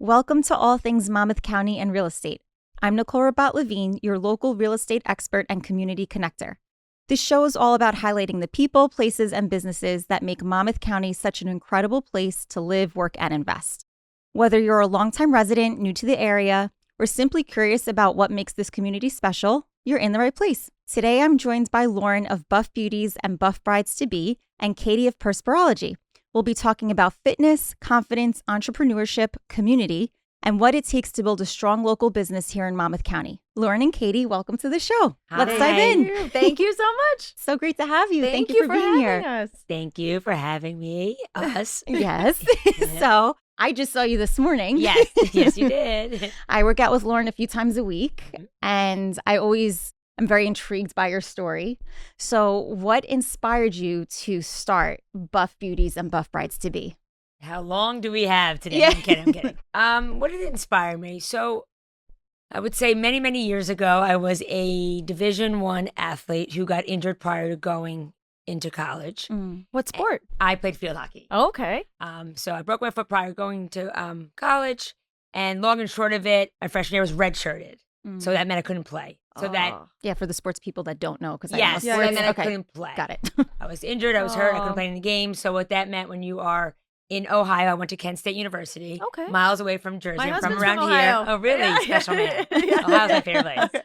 Welcome to All Things Monmouth County and Real Estate. I'm Nicole Rabbat Levine, your local real estate expert and community connector. This show is all about highlighting the people, places, and businesses that make Monmouth County such an incredible place to live, work, and invest. Whether you're a longtime resident, new to the area, or simply curious about what makes this community special, you're in the right place. Today, I'm joined by Lauren of Buff Beauties and Buff Brides-to-Be and Katie of Perpirology. We'll be talking about fitness, confidence, entrepreneurship, community, and what it takes to build a strong local business here in Monmouth County. Lauren and Katie, welcome to the show. Hi. Let's dive in. Thank you so much. So great to have you. Thank you for being here. us. Thank you for having me, us. Yes. So I just saw you this morning. Yes, yes, you did. I work out with Lauren a few times a week, and I always am very intrigued by your story. So what inspired you to start Buff Beauties and Buff Brides-to-Be? How long do we have today? Yeah. I'm kidding. What did it inspire me? So I would say many, many years ago, I was a Division I athlete who got injured prior to going into college. What sport? I played field hockey. Oh, okay. So I broke my foot prior to going to college. And long and short of it, my freshman year was redshirted. So that meant I couldn't play. So that, Yeah, for the sports people that don't know, because yes, so that meant I couldn't play. Got it. I was injured. I was hurt. I couldn't play in the game. So what that meant when you are in Ohio, I went to Kent State University, Okay. miles away from Jersey. My I'm husband's from around from here. Ohio. Oh, really? Yeah. Special man. Yeah. Ohio's my favorite place.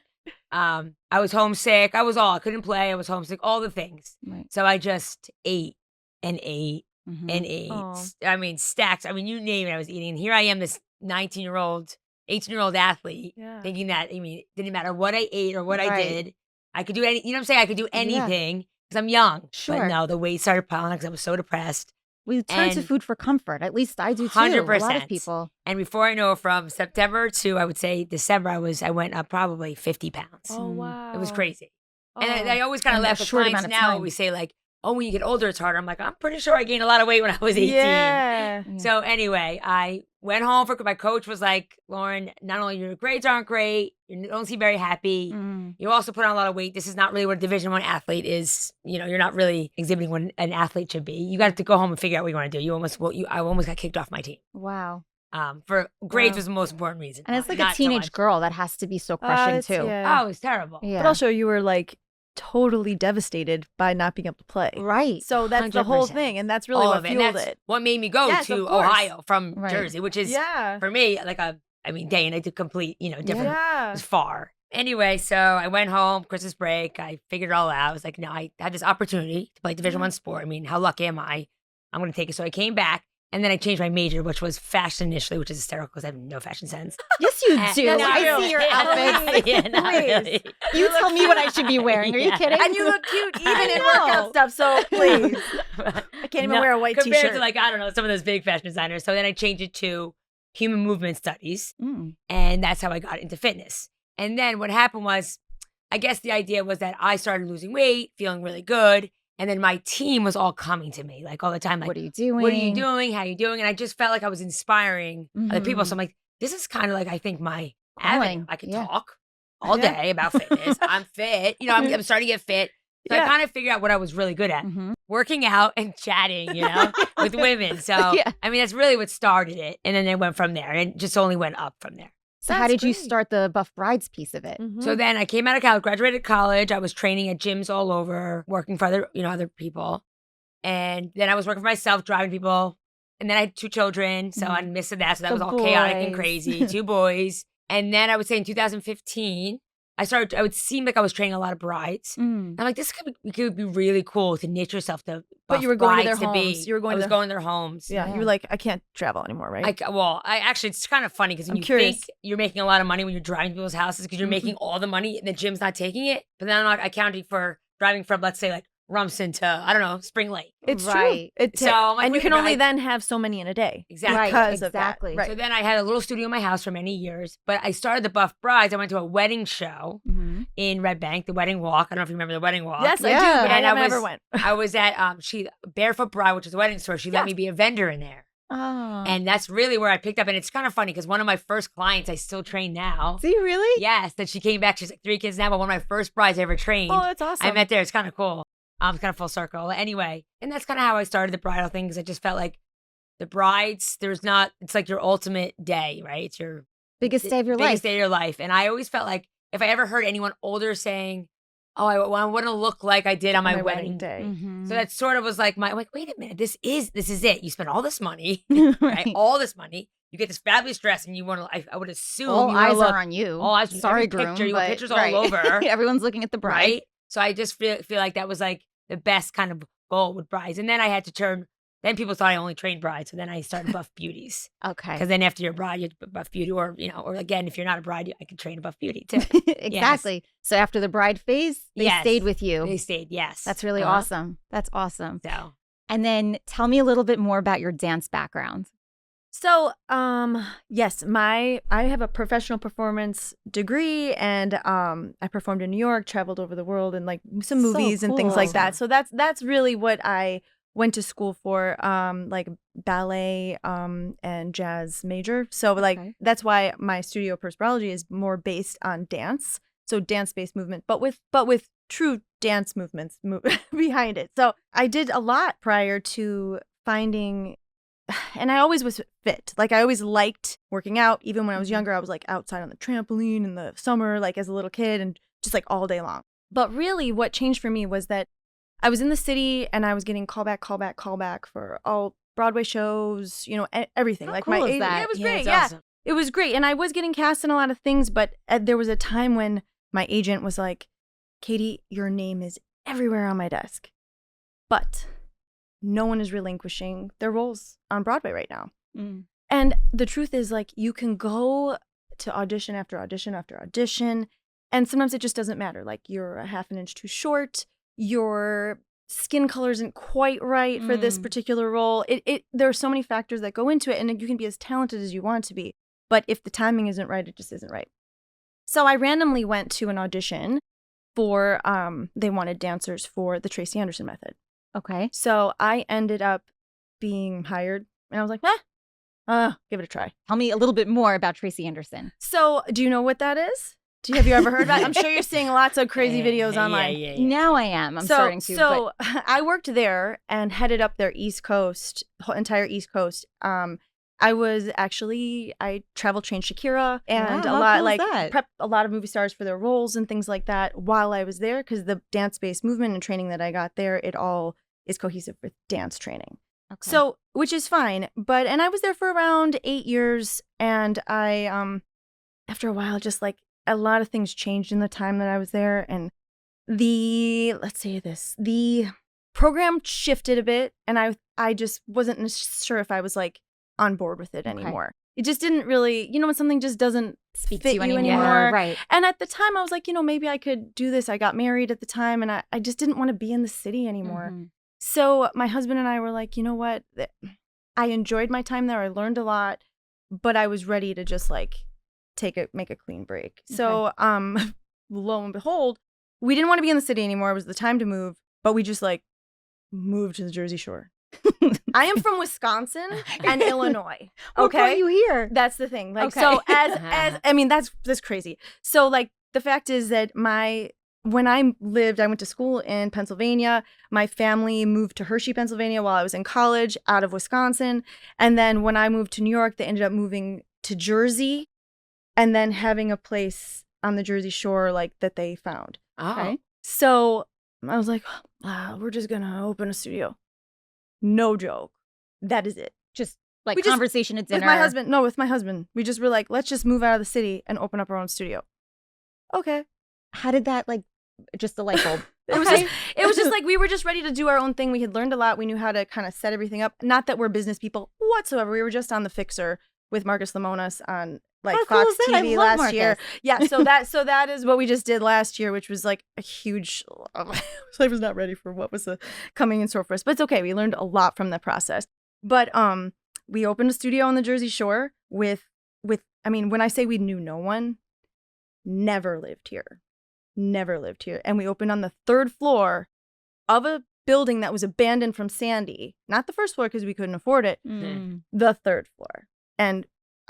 I was homesick. I couldn't play. I was homesick. All the things. Right. So I just ate and ate Mhm. and ate. Aw. I mean, stacks. I mean, you name it, I was eating. And here I am, this 19-year-old, 18-year-old athlete, Yeah. thinking that, I mean, it didn't matter what I ate or what I Right. did. I could do any, you know what I'm saying? I could do Yeah. anything because I'm young. Sure. But no, the weight started piling because I was so depressed. We turn to And food for comfort. At least I do too. 100%. A lot of people. And before I know, from September to, I would say, December, I went up probably 50 pounds. Oh, wow. It was crazy. And Oh. I always kind of In a laugh with short clients amount of now. time. We say like, oh, when you get older, it's harder. I'm like, I'm pretty sure I gained a lot of weight when I was 18. Yeah. So anyway, I went home my coach was like, Lauren, not only your grades aren't great, you don't seem very happy. Mm. You also put on a lot of weight. This is not really what a Division I athlete is. You know, you're not really exhibiting what an athlete should be. You got to go home and figure out what you want to do. I almost got kicked off my team. Wow. For grades Wow. was the most important reason. And it's like Not a so teenage much. girl that has to be so crushing It's- too. yeah. Oh, it was terrible. Yeah. But also, you were like totally devastated by not being able to play. Right. So that's the whole 100%. thing, and that's really All what of it. fueled And that's it. what made me go Yes, to of course. Ohio from Right. Jersey, which is Yeah. for me like day and night, complete, different. It Yeah. was far. Anyway, so I went home, Christmas break. I figured it all out. I was like, no, I had this opportunity to play Division I sport. I mean, how lucky am I? I'm going to take it. So I came back, and then I changed my major, which was fashion initially, which is hysterical because I have no fashion sense. Yes, you And- do. No, I really. see your outfits. Yeah, not Please. really. You tell me what I should be wearing. Are you Yeah. kidding? And you look cute even I in know. workout stuff, so please. I can't even No, wear a white compared t-shirt. to like, I don't know, some of those big fashion designers. So then I changed it to human movement studies. Mm. And that's how I got into fitness. And then what happened was, I guess the idea was that I started losing weight, feeling really good. And then my team was all coming to me like all the time, like, What are you doing? what are you doing? How are you doing? And I just felt like I was inspiring other people. Mhm. So I'm like, this is kind of like, I think my Calling. avenue. I can Yeah. talk all Yeah. day about fitness. I'm fit. I'm starting to get fit. So Yeah. I kind of figured out what I was really good at. Mhm. Working out and chatting, with women. So, Yeah. I mean, that's really what started it. And then it went from there and it just only went up from there. So how That's did you great. start the Buff Brides piece of it? Mhm. So then I came out of college, graduated college. I was training at gyms all over, working for other people. And then I was working for myself, driving people. And then I had 2 children. So Mhm. I missed that. So that The was all chaotic and boys. crazy. 2 boys. And then I would say in 2015, I would seem like I was training a lot of brides. Mm. I'm like, this could be really cool to niche yourself to But you were going to their brides be. homes. You were going I was to- going to their homes. yeah, Yeah. you were like, I can't travel anymore, right? I actually, it's kind of funny because when I'm you curious. think you're making a lot of money when you're driving people's houses because you're making all the money and the gym's not taking it. But then I'm not accounting for driving from, let's say, like Rumson to, I don't know, Spring Lake. It's Right. true. So I'm like, and you wait, can but only I- then have so many in a day. Exactly. Right, Because of exactly. that. Right. So then I had a little studio in my house for many years. But I started the Buff Brides. I went to a wedding show Mhm. in Red Bank, the Wedding Walk. I don't know if you remember the Wedding Walk. Yes, I Yeah. do, but And I I never was- went. I was at Barefoot Bride, which is a wedding store. She let Yes. me be a vendor in there. Oh. And that's really where I picked up. And it's kind of funny because one of my first clients I still train now. Do you really? Yes, that she came back. She's like 3 kids now, but one of my first brides I ever trained. Oh, that's awesome. I met there. It's kind of cool. It's kind of full circle. Anyway, and that's kind of how I started the bridal thing because I just felt like the brides, it's like your ultimate day, right? It's your Biggest day of your biggest life. day of your life. And I always felt like if I ever heard anyone older saying, oh, I want to look like I did on my wedding day. Mhm. So that sort of was like I'm like, wait a minute, this is it. You spent all this money, right. right? All this money. You get this fabulous dress, and you want to. I would assume All you eyes look, are on you. all eyes. Sorry, Every groom. picture, you want but- pictures right. all over, Everyone's looking at the bride. right? So I just feel like that was like the best kind of goal with brides. And then I had to turn. Then people thought I only trained brides, so then I started Buff Beauties. Okay. Because then after you're a bride, you have to Buff Beauty, or or again, if you're not a bride, I can train a Buff Beauty too. Exactly. So after the bride phase, they Yes. stayed with you. They stayed, yes. That's really Uh-huh. awesome. That's awesome. So And then tell me a little bit more about your dance background. So, yes, I have a professional performance degree, and I performed in New York, traveled over the world, and like some So movies and things cool. like that. So that's really what I went to school for, like ballet, and jazz major. So like Okay. that's why my studio Perpirology is more based on dance, so dance-based movement, but with true dance movements behind it. So I did a lot prior to finding. And I always was fit. Like I always liked working out. Even when I was younger, I was like outside on the trampoline in the summer, like as a little kid, and just like all day long. But really what changed for me was that I was in the city and I was getting callback for all Broadway shows, everything. How like cool my is that? It was yeah, great. it's Yeah. awesome. It was great. And I was getting cast in a lot of things, but there was a time when my agent was like, Katie, your name is everywhere on my desk. But no one is relinquishing their roles on Broadway right now. Mm. And the truth is, like, you can go to audition after audition after audition, and sometimes it just doesn't matter. Like, you're a half an inch too short, your skin color isn't quite right for this particular role. There are so many factors that go into it, and you can be as talented as you want to be. But if the timing isn't right, it just isn't right. So I randomly went to an audition for, they wanted dancers for the Tracy Anderson method. Okay. So I ended up being hired, and I was like, give it a try. Tell me a little bit more about Tracy Anderson. So do you know what that is? Have you ever heard about it? I'm sure you're seeing lots of crazy videos online. Yeah. Now I am. I'm starting to. So I worked there and headed up their East Coast, entire East Coast. I travel trained Shakira and Wow, a how lot cool is that? prepped a lot of movie stars for their roles and things like that while I was there, because the dance-based movement and training that I got there, it all is cohesive with dance training. Okay. So, which is fine. And I was there for around 8 years, and I, after a while, just like a lot of things changed in the time that I was there. And the program shifted a bit, and I just wasn't sure if I was like on board with it anymore. It just didn't really, when something just doesn't speak fit to you you anymore. anymore. Right. And at the time I was like, maybe I could do this. I got married at the time, and I just didn't want to be in the city anymore. Mhm. So my husband and I were like, you know what? I enjoyed my time there. I learned a lot, but I was ready to just like make a clean break. Okay. So lo and behold, we didn't want to be in the city anymore. It was the time to move, but we just like moved to the Jersey Shore. I am from Wisconsin and Illinois. What brought Okay. you here? That's the thing. Like, Okay. so as I mean, that's crazy. So like the fact is that when I went to school in Pennsylvania. My family moved to Hershey, Pennsylvania while I was in college out of Wisconsin. And then when I moved to New York, they ended up moving to Jersey and then having a place on the Jersey Shore like that they found. Oh. Okay. So I was like, we're just going to open a studio. No joke. That is it. Just like We just- conversation at dinner. With my husband. We just were like, let's just move out of the city and open up our own studio. Okay. How did that just a light bulb? It was just like we were just ready to do our own thing. We had learned a lot. We knew how to kind of set everything up. Not that we're business people whatsoever. We were just on The Fixer with Marcus Lemonis on like How cool Fox is that? I TV love last year. Marcus. Yeah, so that is what we just did last year, which was like a huge. I was not ready for what was coming in store for us, but it's okay. We learned a lot from the process. But we opened a studio on the Jersey Shore with. I mean, when I say we knew no one, never lived here, and we opened on the 3rd floor of a building that was abandoned from Sandy. Not the 1st floor because we couldn't afford it. Mm. The 3rd floor. And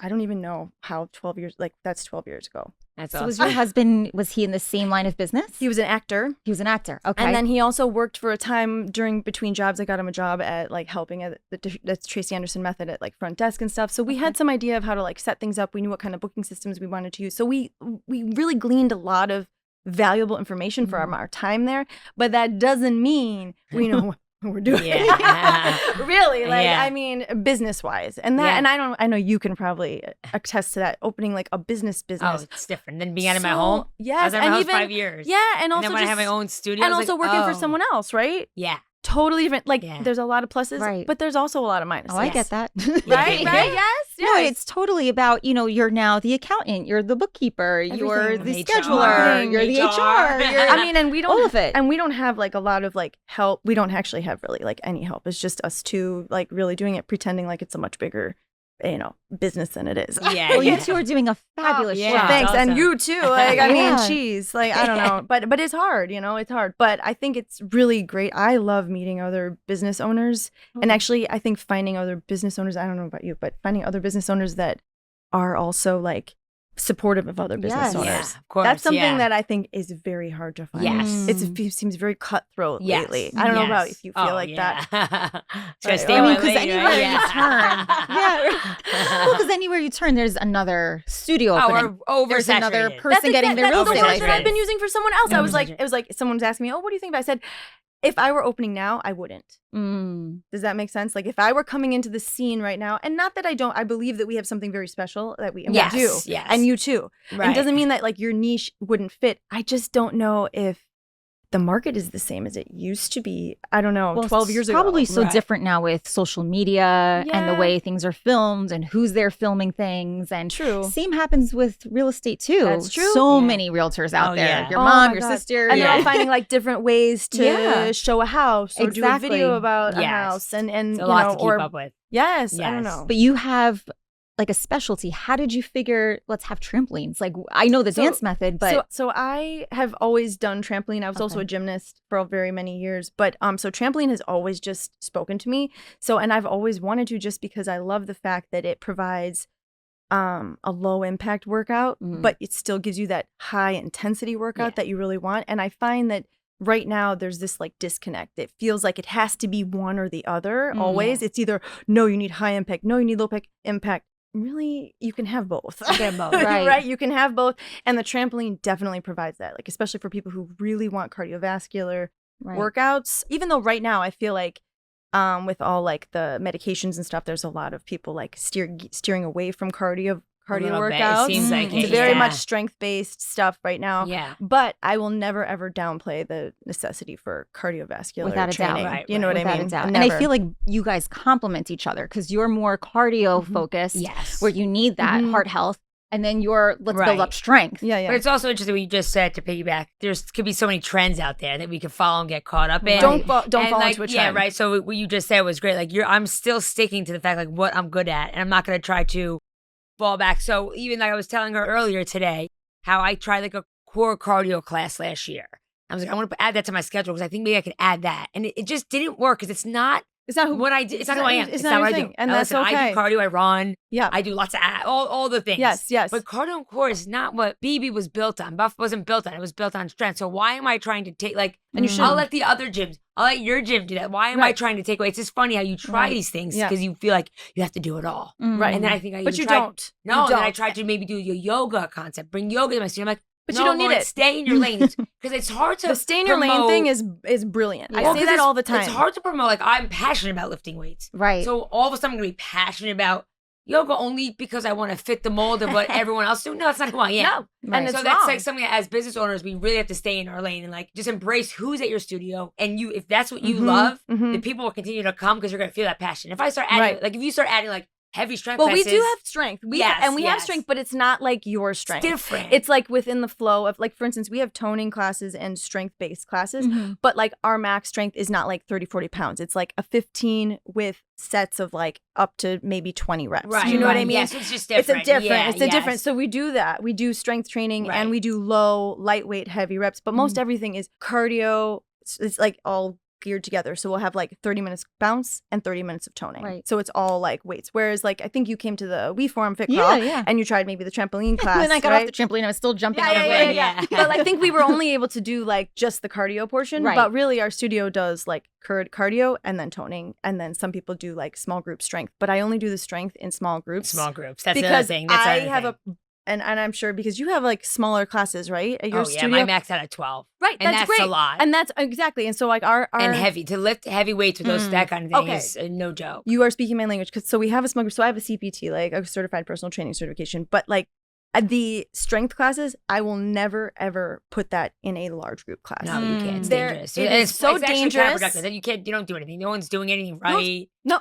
I don't even know how 12 years, like that's 12 years ago. That's So awesome. was your husband, was he in the same line of business? He was an actor. He was an actor. Okay. And then he also worked for a time between jobs. I got him a job at like helping at the Tracy Anderson method at like front desk and stuff. So we had some idea of how to like set things up. We knew what kind of booking systems we wanted to use. So we really gleaned a lot of valuable information for our time there. But that doesn't mean we know what we're doing. Yeah. Really, like Yeah. I mean, business wise, and that, and I know you can probably attest to that. Opening like a business. Oh, it's different than being out of my So- home. Yes, I was out of and my house even 5 years. yeah, and also then when I just, have my own studio, and I was also like, working for oh. someone else, right? Yeah. Totally different. Like Yeah. there's a lot of pluses, Right. but there's also a lot of minuses. Oh, I get that. Right, Yeah. right, yes, No, yes. it's totally about, you're now the accountant, you're the bookkeeper, you're Everything. the HR, scheduler, you're the HR. You're, I mean, and we don't all of it. and we don't have like a lot of like help. We don't actually have really like any help. It's just us two like really doing it, pretending like it's a much bigger, business than it is. Yeah. well, yeah. you two are doing a fabulous yeah. job. Well, thanks, Awesome. and you too. Like, I Yeah. mean, geez, like I don't know, but it's hard, it's hard. But I think it's really great. I love meeting other business owners, and actually, I think finding other business owners. I don't know about you, but finding other business owners that are also like supportive of other business Yes. owners. Yeah, of course. That's something yeah. that I think is very hard to find. Yes. It seems very cutthroat Yes. lately. I don't know about Yes. if you feel Oh, like that. that. Should I Right. stay I mean, away 'cause later? anywhere you Yeah. Well, because anywhere you turn, there's another studio Oh, opening. we're There's another oversaturated. person getting their that's real the estate word that I've license. been using for someone else. Yeah, I was like, oversaturated. it was like someone's asking me, "Oh, what do you think about?" I said, if I were opening now, I wouldn't. Does that make sense? Like if I were coming into the scene right now, and not that I believe that we have something very special that we Yes, do, yes. and you too. Right. And it doesn't mean that like your niche wouldn't fit. I just don't know if the market is the same as it used to be. I don't know, 12 years ago. Probably so Right. different now with social media and the Yeah. way things are filmed and who's there filming things. And True. same happens with real estate too. That's true. So Yeah. many realtors out Oh, there. yeah. Your Oh mom, my your God. sister. And they're all Yeah. finding like different ways to Yeah. show a house or do a Exactly. video about a Yes. house. And It's a lot to keep or up with. yes, I don't Yes. know. But you have like a specialty. How did you figure, let's have trampolines? Like I know the So- dance method, but so I have always done trampoline. I was also Okay. a gymnast for very many years, but so trampoline has always just spoken to me. So and I've always wanted to, just because I love the fact that it provides a low impact workout, but it still gives you that high intensity workout that you really want. And I find that right now there's this like disconnect. It feels like it has to be one or the other always. It's either no, you need high impact, no, you need low impact. Really, you can have both. You can have both. Right. Right? You can have both. And the trampoline definitely provides that, like, especially for people who really want cardiovascular right. workouts. Even though right now I feel like with all like the medications and stuff, there's a lot of people like steering away from cardio little bit. It workouts. seems like It's it, very yeah. much strength-based stuff right now. Yeah. But I will never ever downplay the necessity for cardiovascular Without a doubt. training. Right, You know right. what Without I mean? a doubt. And Never. I feel like you guys complement each other because you're more cardio focused, Yes. where you need that Mhm. heart health, and then you're let's build Right. up strength. yeah, yeah. But it's also interesting what you just said, to piggyback. There's could be so many trends out there that we could follow and get caught up in. Don't fall And, like, into a trend. Yeah, right. So what you just said was great. Like I'm still sticking to the fact like what I'm good at, and I'm not going to try to fall back. So even like I was telling her earlier today, how I tried like a core cardio class last year. I was like, I want to add that to my schedule because I think maybe I could add that, and it just didn't work because it's not It's not who what I do. It's not who I am. It's not not what your I do. thing, and Now, that's listen, I okay. do cardio. I run. Yeah. I do lots of all the things. Yes, yes. But cardio and core is not what BB was built on. Buff wasn't built on. It was built on strength. So why am I trying to take like? And you I'll shouldn't. let the other gyms. I'll let your gym do that. Why am I Right. trying to take away? It's just funny how you try Right. these things Yeah. because you feel like you have to do it all. Right. And then I think I But even you tried, don't. No, You and then I don't. tried to maybe do your yoga concept. Bring yoga to my studio. I'm like, But no, you don't need Lauren, it. Stay in your lane because it's hard to The stay in your lane promote- thing is brilliant. Yeah. I Well, say 'cause that it's- all the time. It's hard to promote. Like I'm passionate about lifting weights. Right. So all of a sudden I'm gonna be passionate about yoga only because I want to fit the mold of what everyone else do. No, that's not who I am. No, Right. and it's So that's wrong. like something that as business owners we really have to stay in our lane and like just embrace who's at your studio. And you, if that's what you Mhm, love, mhm. the people will continue to come because you're gonna feel that passion. If I start adding, Right. like if you start adding like heavy strength Well, we classes, do have strength. We Yes, and we have yes. strength, but it's not like your strength. different. It's like within the flow of like, for instance, we have toning classes and strength-based classes, but like our max strength is not like 30, 40 pounds. It's like a 15 with sets of like up to maybe 20 reps. right. Do you know what I right. mean? Yes, it's just It's different. a different. Yeah, It's a different. yes. So we do that. We do strength training Right. and we do low, lightweight, heavy reps. But most everything is cardio. It's like all geared together. So we'll have like 30 minutes bounce and 30 minutes of toning. Right. So it's all like weights. Whereas like I think you came to the We Form Fit Yeah, Crawl yeah. and you tried maybe the trampoline class. When I got right? off the trampoline, I was still jumping out of Yeah. it. But I think we were only able to do like just the cardio portion. Right. But really our studio does like cardio and then toning. And then some people do like small group strength. But I only do the strength in small groups. Small groups. That's the other Because thing. That's I the other have thing. and I'm sure because you have like smaller classes, right? At your studio. My max out at 12. Right, And that's that's great. a lot. And that's exactly. And so like our And heavy. To lift heavy weights with those that kind of thing Okay. is no joke. you are speaking my language because so we have a small group. So I have a CPT, like a certified personal training certification. But like at the strength classes, I will never ever put that in a large group class. No, you can't. It's There- dangerous. it And is so it's actually dangerous. counterproductive. Then you don't do anything. No one's doing anything right. No,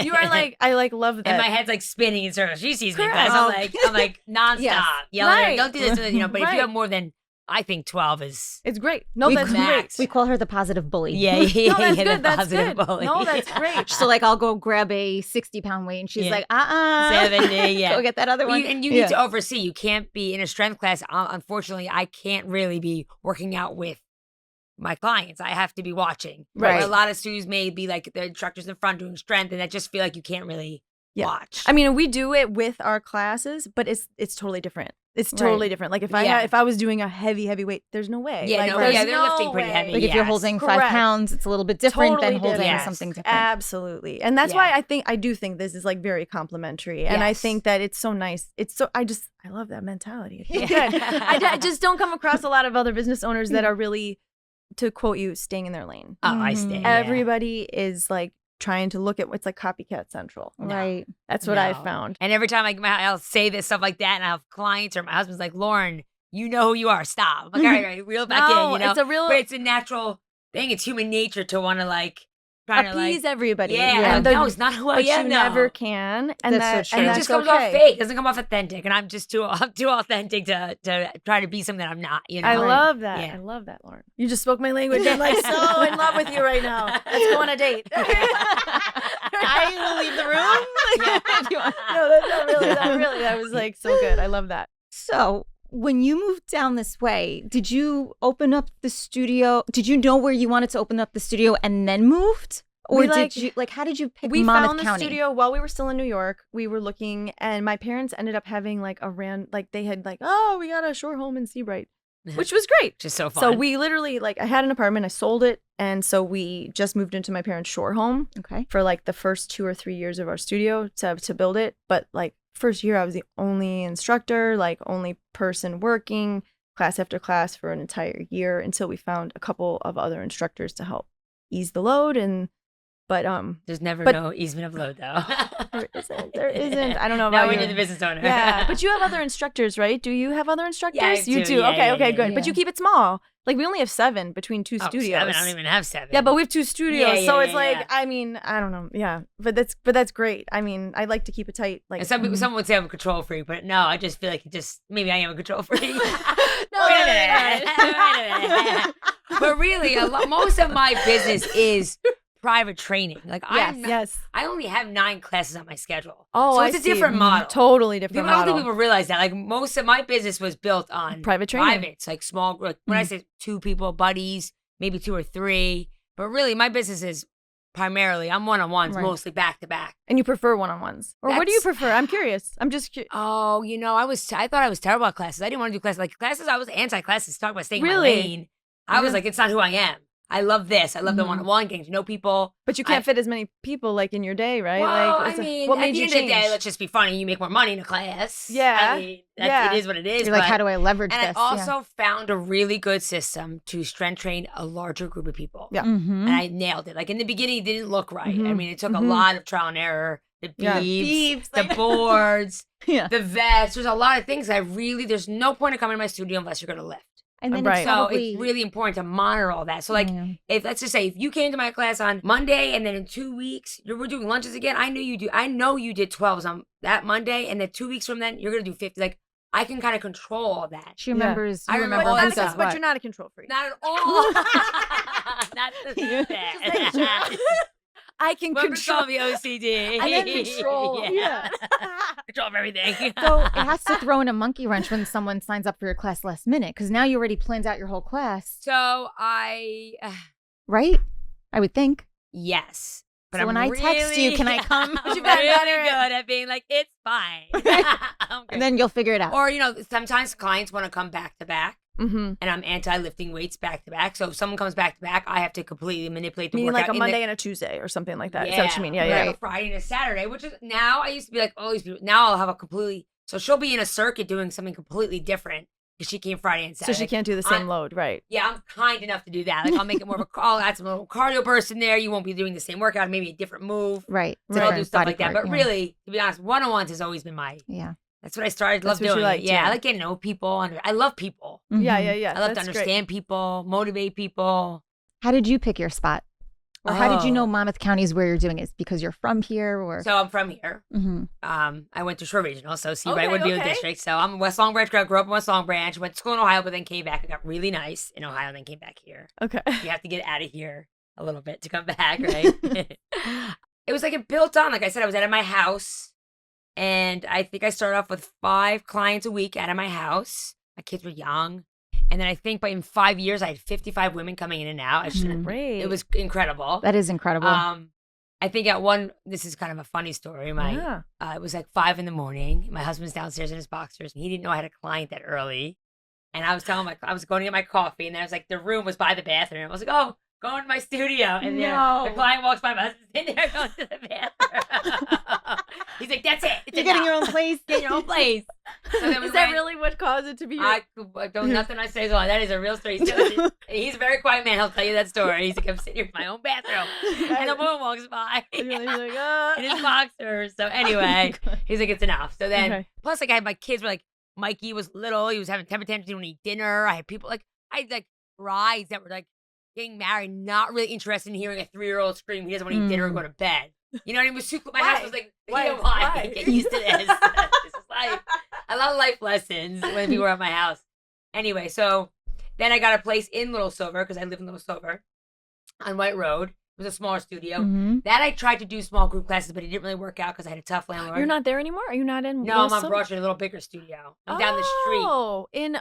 you are like I like love that. And my head's like spinning in circles. She sees me in Correct. class. I'm like nonstop Yes. yelling. at her, Right. Don't do this. But if Right. you have more than I think 12 is it's great. No, We that's call- great. We call her the positive bully. No, that's the good. That's positive good. bully. No, that's great. So like I'll go grab a 60-pound weight and she's Yeah. like, 70, yeah. Go get that other one. And you need to oversee. You can't be in a strength class. Unfortunately, I can't really be working out with my clients. I have to be watching. Right. Where a lot of students may be like the instructors in front doing strength, and I just feel like you can't really watch. I mean, we do it with our classes, but it's totally different. It's totally Right. different. Like if Yeah. if I was doing a heavy weight, there's no way. Yeah, like, no, there's yeah, they're no lifting pretty way. heavy. Like if you're Yes. holding 5 Correct. pounds, it's a little bit different than Totally holding different. something different. Absolutely. And that's why I do think this is like very complimentary. And I Yes. think that it's so nice. I love that mentality. It's so Yeah. good. I just don't come across a lot of other business owners that are really, to quote you, staying in their lane. Oh, I stay. yeah. Everybody is like trying to look at what's like copycat central. No. Right. That's what I No. found. And every time I'll say this stuff like that, and I have clients or my husband's like, Lauren, you know who you are. Stop. I'm like, all right, reel it back in. You know, it's a real but it's a natural thing. It's human nature to want to like try to appease like. everybody. Yeah, And no, it's not who I but am. you no. never can. And That's so and true. It that's just comes okay. off fake. It doesn't come off authentic, and I'm just too authentic to try to be something that I'm not. You know, I love that. Yeah. I love that, Lauren. You just spoke my language. I'm like so in love with you right now. Let's go on a date. I will leave the room. If you want. No, that's not really. Not really. That was like so good. I love that. So when you moved down this way, did you open up the studio? Did you know where you wanted to open up the studio and then moved? Or We, like- did you how did you pick We Monmouth found the County? studio while we were still in New York. We were looking, and my parents ended up having like they had like, oh, we got a short home in Seabright, which was great. just so fun. So we literally like I had an apartment, I sold it, and so we just moved into my parents' shore home Okay. for like the first 2 or 3 years of our studio to build it. But like first year, I was the only instructor, like only person working class after class for an entire year until we found a couple of other instructors to help ease the load. But there's never but- no easement of load though. there isn't. There isn't. I don't know Now about when you. you're the business owner. Yeah, but you have other instructors, right? Do you have other instructors? I have You two. do. Yeah, okay, yeah, okay, yeah, good. yeah. But you keep it small. Like we only have 7 between 2 Oh, studios. 7? I don't even have 7. Yeah, but we have 2 studios, Yeah, so yeah, it's yeah, like yeah. I mean I don't know. Yeah, but that's great. I mean I like to keep it tight. Like And some people, someone would say I'm a control freak, but no, I just feel like maybe I am a control freak. No, Wait a minute. Wait a minute. But really, most of my business is private training. Like yes. I only have 9 classes on my schedule. Oh, so I it's a see. different model. Totally different People, I don't model. think people realize that. Like most of my business was built on Private training. privates, like small. Like, when I say 2 people, buddies, maybe 2 or 3. But really, my business is primarily I'm one-on-ones, Right. mostly back to back. And you prefer one-on-ones, or what do you That's- prefer? I'm curious. I'm just curious. Oh, I thought I was terrible at classes. I didn't want to do classes. Like classes, I was anti-classes. Talk about staying in my Really? lane. I was like, it's not who I am. I love this. I love the one-on-one, getting to know people. But you can't fit as many people like in your day, right? Well, like, I mean, what at made the you end change? of the day, let's just be funny. You make more money in a class. Yeah. I mean, Yeah. it is what it is. You're like, but- how do I leverage And I this? also found a really good system to strength train a larger group of people. Yeah. Mm-hmm. And I nailed it. Like in the beginning, it didn't look right. I Mhm. mean, it took a Mhm. lot of trial and error. The Yeah. beeps, the boards, Yeah. the vests. There's a lot of things there's no point in coming to my studio unless you're going to lift. And then Right. it's So probably, it's really important to monitor all that. So like, Yeah. if let's just say if you came to my class on Monday and then in 2 weeks we're doing lunches again, I know you did 12s on that Monday, and then 2 weeks from then you're gonna do 50. Like I can kind of control all that. She remembers. I You remember remember all who that does stuff. But what. you're not a control freak. Not at all. Not the I can Welcome to control. the OCD. I can control. Yeah. Control of everything. So it has to throw in a monkey wrench when someone signs up for your class last minute because now you already planned out your whole class, So I right? I would think. Yes. But So when I'm I text you, can I come? I'm You've gotten really better good at being like, it's fine. I'm And good. then you'll figure it out. Or, sometimes clients want to come back to back. Mm-hmm. And I'm anti-lifting weights back to back. So if someone comes back to back, I have to completely manipulate the Meaning workout. like a Monday and a Tuesday or something like that. Yeah, Is that what you mean? Yeah, like yeah. a Friday and a Saturday, which is now I used to be like, oh, now I'll have a completely. So she'll be in a circuit doing something completely different because she came Friday and So Saturday. she can't do the same load, right? Yeah, I'm kind enough to do that. Like I'll make it more of I'll add some little cardio burst in there. You won't be doing the same workout, maybe a different move. Right. So I'll do Different stuff body like that. part, But yeah. really, to be honest, one-on-ones has always been Yeah. That's what I started. That's Love what you doing. liked, Yeah, yeah. I like getting to know people. I love people. Yeah, Mhm. yeah, yeah. I love to That's great. understand people, motivate people. How did you pick your spot? Or how did you know Oh. Monmouth County is where you're doing it? Is it because you're from here or? So I'm from here. Mhm. I went to Shore Regional, so Seabright Okay, would be a okay. district. So I'm a West Long Branch girl. Grew up in West Long Branch. Went to school in Ohio, but then came back. I got really nice in Ohio, and then came back here. Okay. You have to get out of here a little bit to come back, right? It was like it built on. Like I said, I was out of my house, and I think I started off with 5 clients a week out of my house. My kids were young, and then I think in 5 years I had 55 women coming in and out. Great. It was incredible. That is incredible. I think at one, this is kind of a funny story. Yeah. It was like 5 a.m. My husband's downstairs in his boxers. And he didn't know I had a client that early. And I was telling him, I was going to get my coffee. And then I was like, the room was by the bathroom. I was like, oh, going to my studio. And then the client walks by. My husband's in there going to the bathroom. He's like, that's it. It's You're getting enough. your own place. Get your own place. So then we Is that went- really what caused it to be? I don't, nothing I say is wrong. That is a real story. He's a very quiet man. He'll tell you that story. He's like, I'm sitting here in my own bathroom. And a woman walks by. He's like, "Ah." In his boxers. So anyway, he's like, it's enough. So then, Okay. plus, like, I had my kids were like, Mikey was little. He was having temper tantrums. He didn't eat dinner. I had people I had brides that were like getting married, not really interested in hearing a 3-year-old scream. He doesn't want to eat dinner or go to bed. You know what I mean? It was too, my house was like, Why? why? Why? Get used to this. This is life. A lot of life lessons when people were at my house. Anyway, so then I got a place in Little Silver because I live in Little Silver on White Road. It was a smaller studio. Mhm. That I tried to do small group classes, but it didn't really work out because I had a tough landlord. You're not there anymore? Are you not in? No, I'm Little on Silver? Broad Street, a little bigger studio. I'm down the street. Oh, in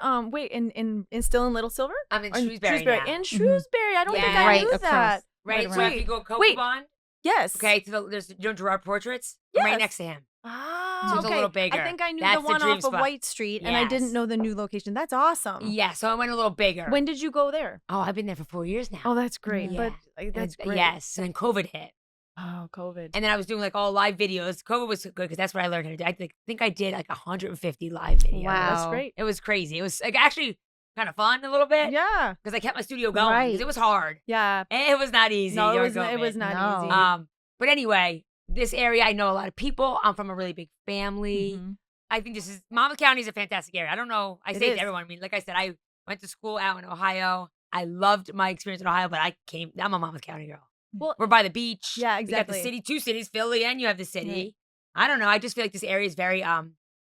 still in Little Silver? I'm in Or Shrewsbury now. In Shrewsbury. I don't think Yeah. I Right knew across. that. Right, Right so around. if you go Coke Wait. Bond, Yes. okay, there's Gerard Portraits. I'm right Yes. next to him. Ah, So it's a okay. little bigger. I think I knew That's the the one dream off of spot. White Street, and I didn't Yes. know the new location. That's awesome. Yeah, so I went a little bigger. When did you go there? Oh, I've been there for 4 years now. Oh, that's great. Yeah. But that's great. Yes, and then COVID hit. Oh, COVID. And then I was doing all live videos. COVID was good because that's what I learned how to do. I think I did 150 live videos. Wow. That's great. It was crazy. It was actually kind of fun a little bit. Yeah. Because I kept my studio going. Right. Because it was hard. Yeah. And it was not easy. No, it during was COVID. not No. easy. But anyway, this area, I know a lot of people. I'm from a really big family. Mhm. I think Monmouth County is a fantastic area. I don't know. I It say it is. to everyone. I mean, like I said, I went to school out in Ohio. I loved my experience in Ohio, but I'm a Monmouth County girl. Well, We're by the beach. yeah, We got the exactly. city, 2 cities, Philly, and you have the city. Right. I don't know. I just feel like this area is very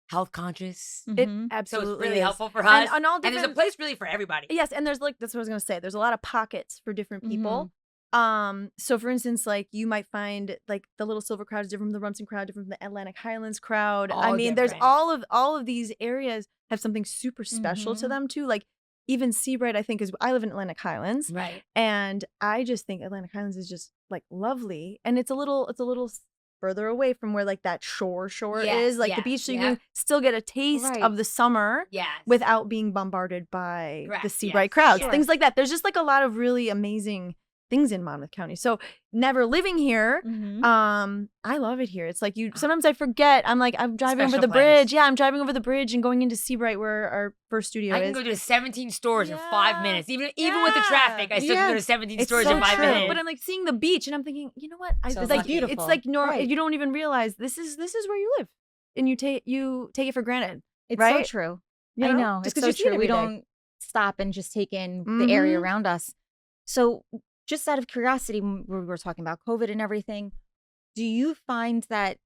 health conscious. It Mhm. So absolutely it's really is. helpful for us. And all And there's a different. place really for everybody. Yes, and there's that's what I was gonna say. There's a lot of pockets for different people. Mm-hmm. So for instance, you might find the Little Silver crowd is different from the Rumson crowd, different from the Atlantic Highlands crowd. I All mean, there's different. all of these areas have something super special to Mhm. them too. Even Seabright, I think I live in Atlantic Highlands, Right. and I just think Atlantic Highlands is just lovely, and it's a little further away from where that shore is, Yes, the yes, beach, so you yeah. can still get a taste Right. of the summer Yes. without being bombarded by the Correct, Seabright yes, crowds, sure. things like that. There's just a lot of really amazing things in Monmouth County. So never living here, Mhm. I love it here. It's sometimes I forget. I'm driving over Special the place. bridge. Yeah, I'm driving over the bridge and going into Seabright where our first studio I is. can go to 17 stores in Yeah. 5 minutes. Even with the traffic, I still can go to 17 It's stores so in 5 true. minutes. But I'm seeing seeing the beach and I'm thinking, you know what? So It's lucky. Beautiful. It's normal. Right. You don't even realize this is where you live, and you take it for granted. It's right? so true. You I know. Just It's 'cause so you see it true. We every day. don't stop and just take in the area Mhm. around us. So, just out of curiosity, when we were talking about COVID and everything, do you find that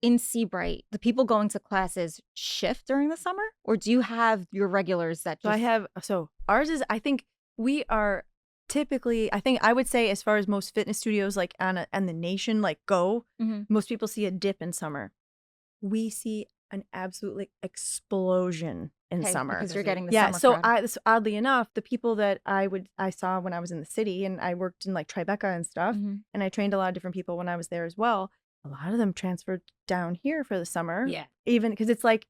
in Seabright, the people going to classes shift during the summer, or do you have your regulars that just? So ours is, I think we are typically, I would say as far as most fitness studios on the nation go, Mhm. most people see a dip in summer. We see an absolute like explosion in Okay, summer. because you're getting the Yeah, summer so crowd. oddly enough, the people that I saw when I was in the city, and I worked in like Tribeca and stuff, Mhm. and I trained a lot of different people when I was there as well. A lot of them transferred down here for the summer. Yeah. Even because it's like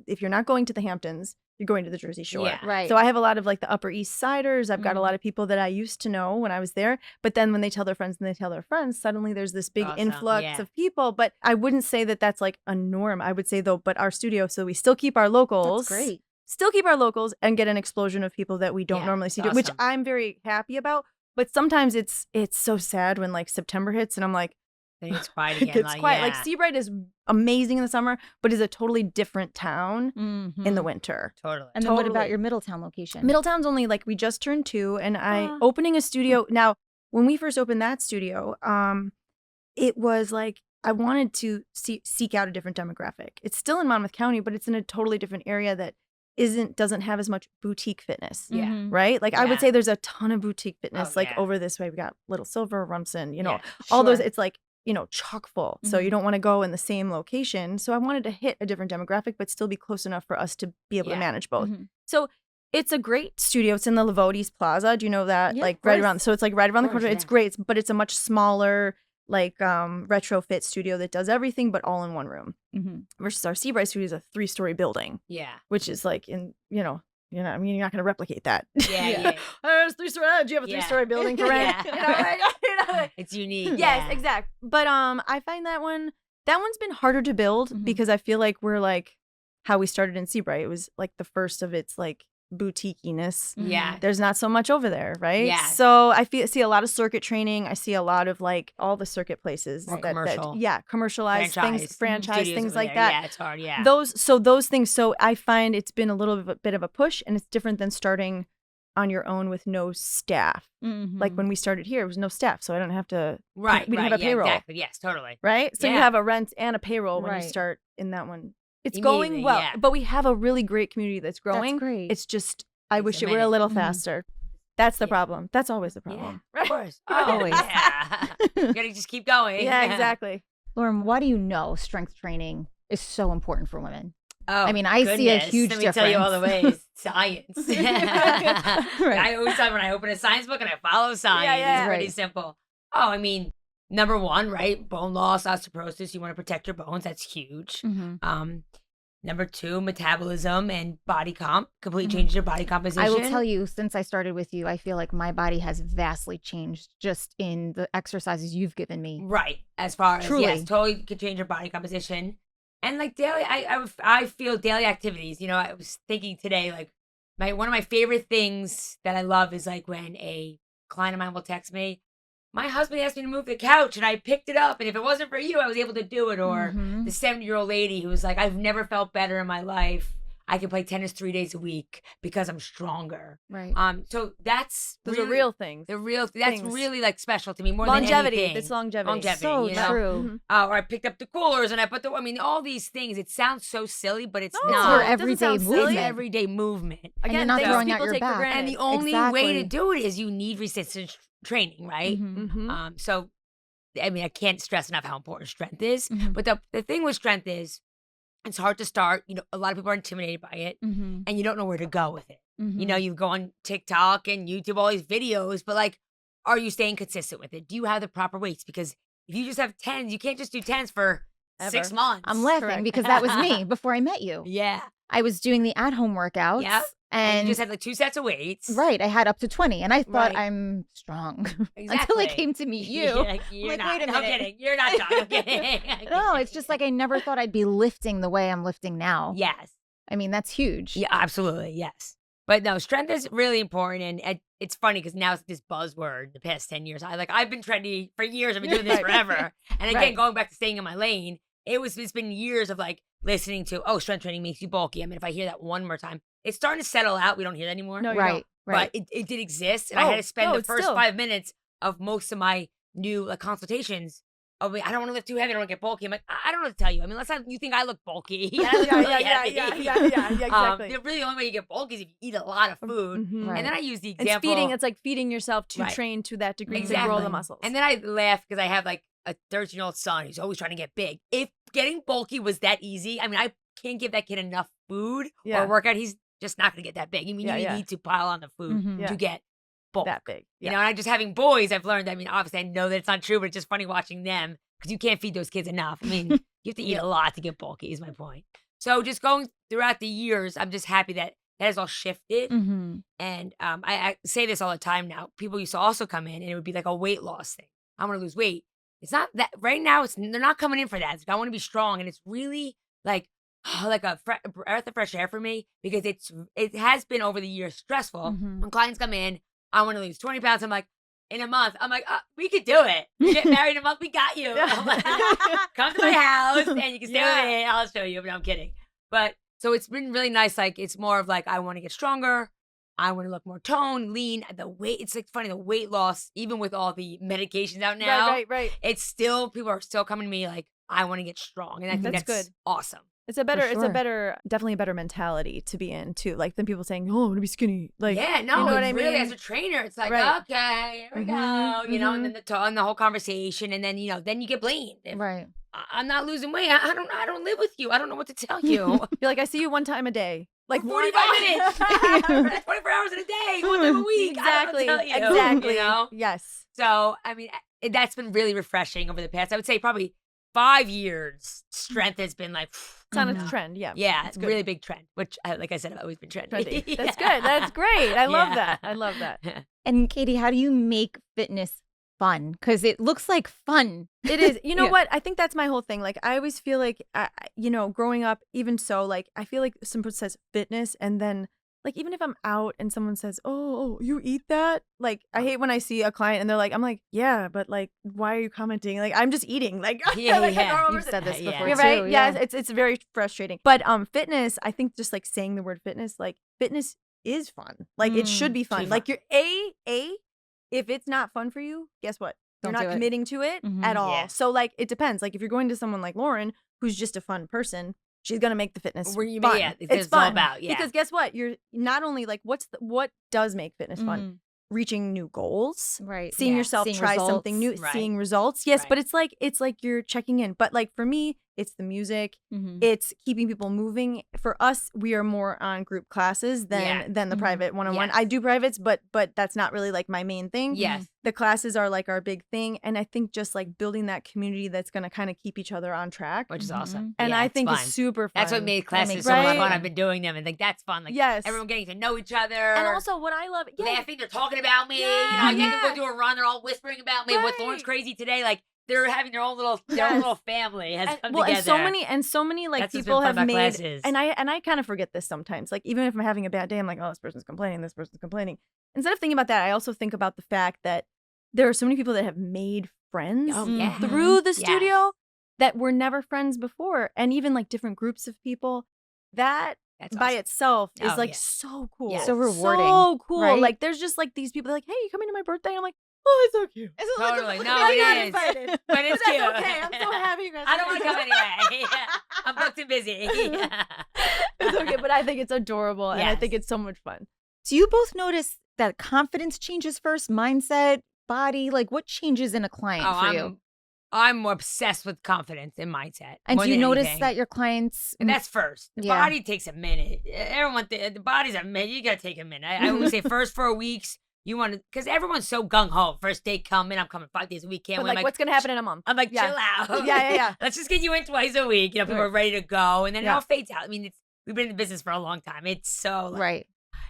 if you're not going to the Hamptons, you're going to the Jersey Shore. Yeah. Right. So I have a lot of like the Upper East Siders. I've got a Mhm. lot of people that I used to know when I was there. But then when they tell their friends and they tell their friends, suddenly there's this big Awesome, influx yeah. of people. But I wouldn't say that that's like a norm. I would say though, but our studio, so we still keep our locals. That's great. Still keep our locals and get an explosion of people that we don't Yeah, normally see, it's which awesome. I'm very happy about. But sometimes it's so sad when like September hits and I'm like, Then it's quiet it again. gets Like, quiet. Like yeah, Seabright is amazing in the summer, but is a totally different town in the Mhm. winter. totally. And then what about Totally. your Middletown location? Middletown's only like we just turned 2, and Ah. opening a studio. Now, when we first opened that studio, it was like I wanted to seek out a different demographic. It's still in Monmouth County, but it's in a totally different area that doesn't have as much boutique fitness. Yeah. Mhm. Right? Like I would Yeah. say there's a ton of boutique fitness Oh, like yeah. over this way. We got Little Silver, Rumson, you know, Yeah. all those. Sure. It's like, chock full. So you Mhm. don't want to go in the same location. So I wanted to hit a different demographic, but still be close enough for us to be able Yeah. to manage both. Mhm. So it's a great studio. It's in the Lavotis Plaza. Do you know that? Yeah, Like of right course. around. So it's like right around the Of course, corner. It's yeah. great, but it's a much smaller, like retrofit studio that does everything, but all in one room. Mhm. Versus our Seabright studio is a 3-story building, Yeah. which is like I mean, you're not going to replicate that. Yeah. Yeah. It's 3-story. Do you have a Yeah. 3-story building for rent? Yeah. Like, It's unique. Yes, yeah. exact. But I find that one's been harder to build Mhm. because I feel like we're like how we started in Seabright. It was like the first of its like boutiquiness. Mhm. Yeah. There's not so much over there, right? Yeah. So I see a lot of circuit training. I see a lot of like all the circuit places More that commercial. commercialized things, franchise Studios things over like there. that. Yeah, it's hard. Yeah. Those things. So I find it's been a little bit of a push, and it's different than starting on your own with no staff. Like Mhm. when we started here, it was no staff, so I don't have to. right. we didn't right. have a yeah, payroll. Exactly. Yes. Totally. Right? So you Yeah. have a rent and a payroll when you Right. start in that one. It's going Immediately, well, yeah. but we have a really great community that's growing. That's great. It's just I It's wish a it were a minute. little Mhm. faster. That's the Yeah. problem. That's always the Yeah. problem. Of course. Oh, Always. yeah. You gotta just keep going. Yeah, exactly. Lauren, why do you know strength training is so important for women? Oh, I mean, I see a goodness. huge Let me tell you all the difference. ways. Science. Right. I always tell when I open a science book and I follow science. yeah. It's pretty Right. simple. Oh, I mean, number one, right? Bone loss, osteoporosis. You want to protect your bones. That's huge. Mhm. Number two, metabolism and body comp. Completely Mhm. changes your body composition. I will tell you, since I started with you, I feel like my body has vastly changed just in the exercises you've given me. Right. As far as Truly. yes, totally could change your body composition. And like daily, I feel daily activities. I was thinking today, like one of my favorite things that I love is like when a client of mine will text me, my husband asked me to move the couch and I picked it up, and if it wasn't for you, I was able to do it. Or Mhm. the 70-year-old lady who was like, I've never felt better in my life. I can play tennis 3 days a week because I'm stronger. Right. So that's Those really, are real things. the real. That's things. really like special to me more Longevity. than anything. It's longevity. Longevity. So you know? true. Mhm. Or I picked up the coolers and I put all these things. It sounds so silly, but it's No, not. your it doesn't everyday sound silly. It's movement. everyday movement. And you're Again, not things throwing out people your take for back. granted. And the only way to Exactly. do it is you need resistance training, right? Mhm. Mhm. So, I mean, I can't stress enough how important strength is. Mhm. But the thing with strength is it's hard to start. A lot of people are intimidated by it Mhm. and you don't know where to go with it. Mhm. You go on TikTok and YouTube, all these videos, but like, are you staying consistent with it? Do you have the proper weights? Because if you just have 10s, you can't just do 10s for Ever. 6 months. I'm laughing Correct. because that was me before I met you. Yeah. I was doing the at-home workouts, Yep. And and you just had like 2 sets of weights. right, I had up to 20, and I thought Right. I'm strong until I Exactly. came to meet you. You're like, you're like, not. wait a No, I'm minute. kidding. You're not done. I'm kidding. No, it's just like I never thought I'd be lifting the way I'm lifting now. Yes. I mean, that's huge. Yeah, absolutely. Yes. But no, strength is really important. And it's funny because now it's this buzzword the past 10 years. I've been trendy for years. I've been doing this Right. forever. And again, Right. going back to staying in my lane, it's been years of like listening to, oh, strength training makes you bulky. I mean, if I hear that one more time, it's starting to settle out. We don't hear that anymore. No, you Right, right. But it did exist. And I had to spend no, the it's first still- 5 minutes of most of my new consultations. Oh, wait, I don't want to lift too heavy. I don't want to get bulky. I'm like, I don't know what to tell you. I mean, unless you think I look bulky. I look really heavy. exactly. Really, the only way you get bulky is if you eat a lot of food. Mhm. Right. And then I use the It's example. it's like feeding yourself to Right. train to that degree to Exactly. grow the muscles. And then I laugh because I have like a 13-year-old son who's always trying to get big. If getting bulky was that easy, I mean, I can't give that kid enough food Yeah. or workout, he's just not going to get that big. I mean, Yeah, you yeah. need to pile on the food Mhm. Yeah. to get bulk. that big. You know, and I just having boys, I've learned, I mean, obviously I know that it's not true, but it's just funny watching them because you can't feed those kids enough. I mean, you have to eat a lot to get bulky is my point. So just going throughout the years, I'm just happy that has all shifted. Mhm. And I say this all the time now. People used to also come in and it would be like a weight loss thing. I want to lose weight. It's not that right now. They're not coming in for that. It's, I want to be strong, and it's really like a breath of fresh air for me because it has been over the years stressful. Mhm. When clients come in, I want to lose 20 pounds. I'm like, in a month, I'm like, we could do it. You get married in a month, we got you. I'm like, come to my house and you can stay with me. I'll show you. But I'm kidding. But so it's been really nice. Like it's more of like I want to get stronger. I want to look more toned, lean. The weight, it's like funny, the weight loss, even with all the medications out now, Right. it's still, people are still coming to me like, I want to get strong. And I think That's that's good. awesome. It's a definitely a better mentality to be in too. Like than people saying, "Oh, I'm gonna be skinny." Like, yeah, no, you know what it's I really mean? as a trainer, it's like, Right. okay, here we go, Mhm, you know, and mhm. then and the whole conversation, and then then you get blamed. If Right. I'm not losing weight. I don't live with you. I don't know what to tell you. You're like, I see you one time a day, like For 45 minutes, 24 hours in a day, one time a week. Exactly. I don't know what to tell you, Exactly. You know. Yes. So I mean, that's been really refreshing over the past. I would say probably 5 years. Strength has been like. It's on Mhm. its trend. Yeah. Yeah, It's good. really big trend, which, like I said, I've always been trendy. Trendy. That's good. That's great. I love that. I love that. And Katie, how do you make fitness fun? Because it looks like fun. It is. You know Yeah. what? I think that's my whole thing. Like, I always feel like, growing up, even so, like, I feel like someone says fitness, and then, like, even if I'm out and someone says, "Oh, you eat that?" Like, I hate when I see a client and they're like, I'm like, "Yeah, but like, why are you commenting? Like, I'm just eating." Like, Yeah, like, a yeah. normal You've person. said this Yeah. before You're too. right. Yeah, it's very frustrating. But fitness, I think just like saying the word fitness, like fitness is fun. Like it should be fun. be Like you're if it's not fun for you, guess what? You're Don't do not it. committing to it Mhm. at all. Yeah. So like it depends. Like if you're going to someone like Lauren, who's just a fun person, she's gonna make the fitness Where you- fun. yeah, it's it's all fun about, yeah. because guess what? You're not only like what does make fitness fun? Mhm. Reaching new goals. Right. Seeing Yeah. yourself Seeing try something new, results. Right. seeing results. Yes, Right. but it's like you're checking in. But like for me, it's the music. Mhm. It's keeping people moving. For us, we are more on group classes than the Mhm. private one-on-one. Yes. I do privates, but that's not really like my main thing. Yes. The classes are like our big thing, and I think just like building that community that's going to kind of keep each other on track. Which is Mhm. awesome. And Yeah, I it's think fun. it's super fun. That's what made classes makes so much sense. fun. Right. I've been doing them and like that's fun. Like Yes. everyone getting to know each other. And also what I love, laughing, they're talking about me. Yeah, you know, I get to yeah. go do a run, they're all whispering about me. What's Lauren's Right. crazy today? Like they're having their own little family has come well, together. and so many like That's what's been people fun have about made, classes. and I kind of forget this sometimes. Like even if I'm having a bad day, I'm like, oh, this person's complaining, this person's complaining. Instead of thinking about that, I also think about the fact that there are so many people that have made friends Oh yeah. Mhm. through the Yes. studio that were never friends before, and even like different groups of people. That That's by awesome. itself is Oh, like yeah. so cool, Yeah. So rewarding, so cool. right? Like there's just like these people like, hey, you coming to my birthday? And I'm like, oh, it's so cute. It's so Totally. look No, at me, it I'm is. excited. But it's that's cute. okay. I'm so happy you guys. I don't want to come anyway. I'm booked and busy. It's okay, but I think it's adorable, and I Yes. think it's so much fun. Do you both notice that confidence changes first? Mindset, body? Like what changes in a client for you? I'm obsessed with confidence and mindset. And more do you than notice anything. that your clients And that's first. The Yeah. body takes a minute. Everyone, the body's a minute. You gotta take a minute. I always say first 4 weeks. You want to, because everyone's so gung ho. First day coming, I'm coming 5 days a week. Can't But wait. like, what's gonna happen in a month? I'm like, Yeah. chill out. Yeah. Let's just get you in twice a week. You know, people Right. are ready to go, and then Yeah. it all fades out. I mean, we've been in the business for a long time. It's so like, right.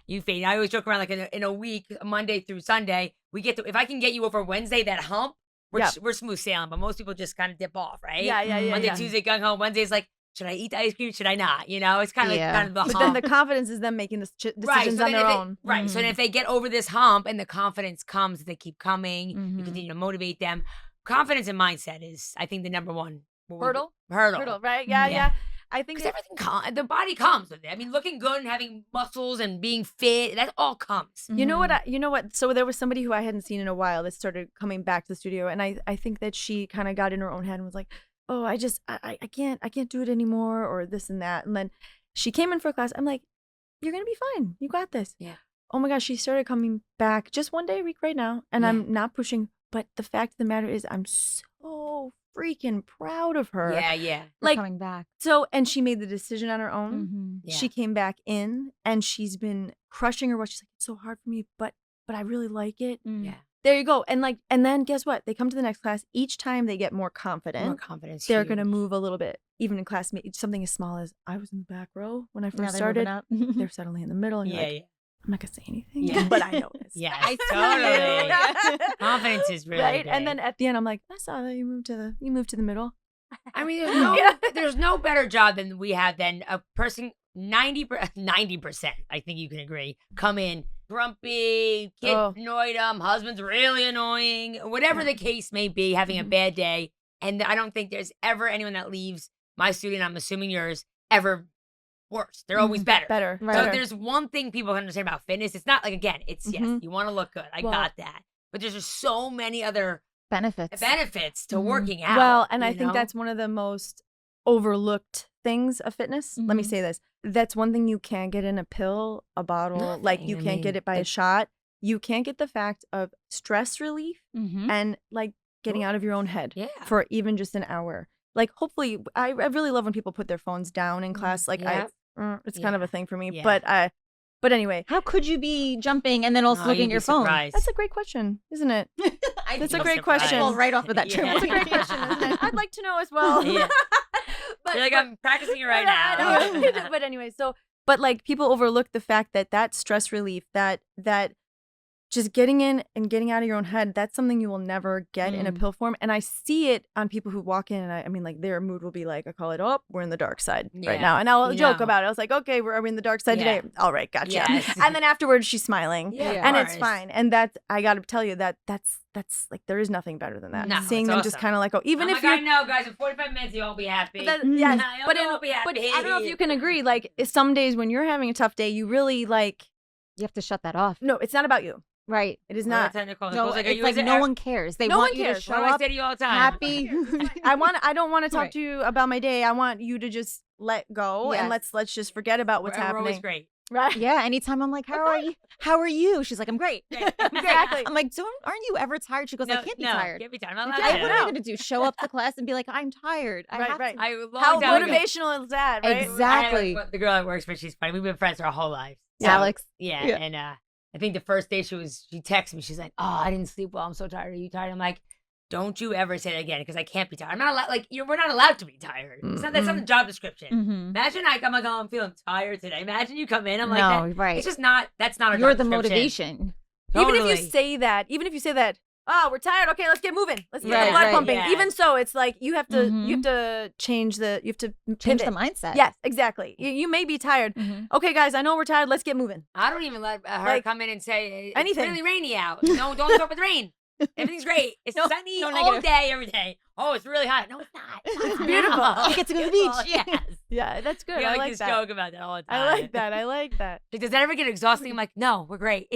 you fade. I always joke around like in a week, Monday through Sunday, we get to, if I can get you over Wednesday, that hump, we're smooth sailing. But most people just kind of dip off, right? Yeah. Monday, Tuesday, gung ho. Wednesday's like, should I eat the ice cream? Should I not? You know, it's kind of Yeah. like kind of the But hump. then the confidence is them making the decisions so on then their if they- own. Right. So then if they get over this hump and the confidence comes, they keep coming, Mhm. you continue to motivate them. Confidence and mindset is, I think, the number one Hurdle, right? Yeah. Yeah. I think Because everything the body comes with it. I mean, looking good and having muscles and being fit, that all comes. You know what? Mhm. So there was somebody who I hadn't seen in a while that started coming back to the studio, and I think that she kind of got in her own head and was like, oh, I can't do it anymore, or this and that. And then she came in for a class. I'm like, you're gonna be fine. You got this. Yeah. Oh my gosh, she started coming back just one day a week right now, and Yeah. I'm not pushing. But the fact of the matter is, I'm so freaking proud of her. Yeah. Like coming back. So, and she made the decision on her own. Mm-hmm. Yeah. She came back in and she's been crushing her work. She's like, it's so hard for me, but I really like it. Yeah. There you go. And then guess what? They come to the next class. Each time they get more confident. More confidence. They're going to move a little bit. Even in class, something as small as I was in the back row when I Now first they're started. moving up. They're suddenly in the middle. And you're like, I'm not going to say anything. Yeah. But I noticed. Yeah, I totally. Confidence is really right. big. And then at the end, I'm like, I saw that you moved to the middle. I mean, there's no better job than we have than a person 90%, I think you can agree, come in grumpy, kid annoyed them, husband's really annoying, whatever the case may be, having a bad day. And I don't think there's ever anyone that leaves my studio, I'm assuming yours, ever worse. They're always better. Better. So Right. if there's one thing people can understand about fitness, it's not like, again, it's yes, you want to look good. I got that. But there's just so many other benefits to working out. Well, and I think that's one of the most overlooked things of fitness. Let me say this. That's one thing you can't get in a pill, a bottle, Nothing. like you can't get it by a shot. You can't get the fact of stress relief and like getting out of your own head for even just an hour. Like hopefully, I really love when people put their phones down in class. Like it's kind of a thing for me. Yeah. But anyway. How could you be jumping and then also looking at your phone? Surprised. That's a great question, isn't it? That's a great surprised. question. Well, right off of that trip. That's a great question, isn't it? I'd like to know as well. Yeah. But, You're like, I'm practicing it right now. but anyway, but like people overlook the fact that stress relief, that just getting in and getting out of your own head, that's something you will never get in a pill form. And I see it on people who walk in and I mean, like their mood will be like, I call it, we're in the dark side right now. And I'll joke about it. I was like, okay, are we in the dark side today? All right, gotcha. Yes. And then afterwards she's smiling and it's course. fine. And I got to tell you that's like, there is nothing better than that. No, Seeing them just kind of like, even if I know, guys, in 45 minutes you'll all be happy. Yes, but I don't know if you can agree. Like some days when you're having a tough day, you really like. You have to shut that off. No, it's not about you. Right. It is not. No, it's like no one cares. They want you to show up I say to you all the time. happy. I don't want to talk to you about my day. I want you to just let go and let's just forget about what's happening. We're always great. Right. Yeah. Anytime I'm like, how are you? How are you? She's like, I'm great. Exactly. I'm like, aren't you ever tired? She goes, I can't be tired. Can't be tired. I'm not What allowed am to. I going to do? Show up to class and be like, I'm tired. I have Right. to. How motivational is that, right? Exactly. The girl that works for, she's funny. We've been friends our whole lives. Alex. Yeah. And I think the first day she texted me. She's like, I didn't sleep well. I'm so tired. Are you tired? I'm like, don't you ever say that again because I can't be tired. I'm not allowed. Like we're not allowed to be tired. That's not the job description. Imagine I'm like, I'm feeling tired today. Imagine you come in. I'm like, no, right. It's just not. That's not. You're the motivation. Totally. Even if you say that, we're tired. Okay, let's get moving. Let's get the blood pumping. Yeah. Even so, it's like you have to change the mindset. Yes, exactly. You may be tired. Okay, guys, I know we're tired. Let's get moving. I don't even let her come in and say anything. It's really rainy out. No, don't start with rain. Everything's great. It's sunny all day, every day. Oh, it's really hot. No, it's not. It's beautiful. You get to go to the beach. Yes. Yeah, that's good. We I like like this that. joke about that all the time. I like that. Like, does that ever get exhausting? I'm like, no, we're great.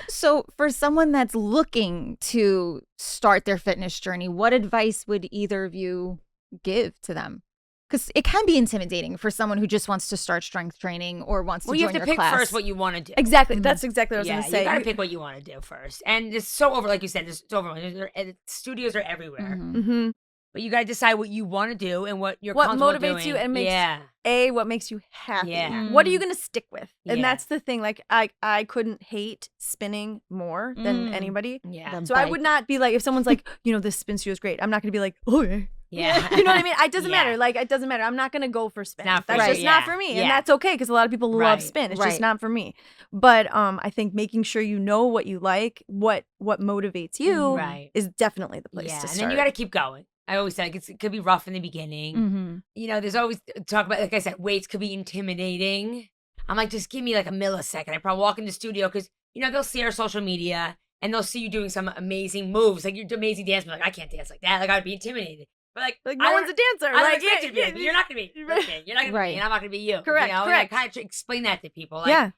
So for someone that's looking to start their fitness journey, what advice would either of you give to them? Because it can be intimidating for someone who just wants to start strength training or wants to join your class. You have to pick first what you you do. Exactly. That's exactly what I was going to say. You got to pick what you want to do first. And it's so like you said, it's overwhelming. Studios are everywhere. But you got to decide what you want to do and what you're comfortable doing. What motivates you and makes what makes you happy. Yeah. What are you going to stick with? And that's the thing. Like I couldn't hate spinning more than anybody. Yeah. So I would not be like, if someone's like, this spin studio is great, I'm not going to be like, oh yeah. Yeah. You know what I mean? It doesn't matter. Like, it doesn't matter. I'm not going to go for spin. That's just not for me. And that's okay because a lot of people love spin. It's just not for me. But I think making sure you know what you like, what motivates you is definitely the place to start. And then you got to keep going. I always say it could be rough in the beginning. There's always talk about, like I said, weights could be intimidating. I'm like, just give me like a millisecond. I probably walk in the studio because, they'll see our social media and they'll see you doing some amazing moves. Like you're amazing dance. Like, I can't dance like that. Like I'd be intimidated. But like no one's a dancer. I don't expect you to be. Like, you're not going to be. Okay, you're not going to be. And I'm not going to be you. Correct. And I kind of explain that to people. Like,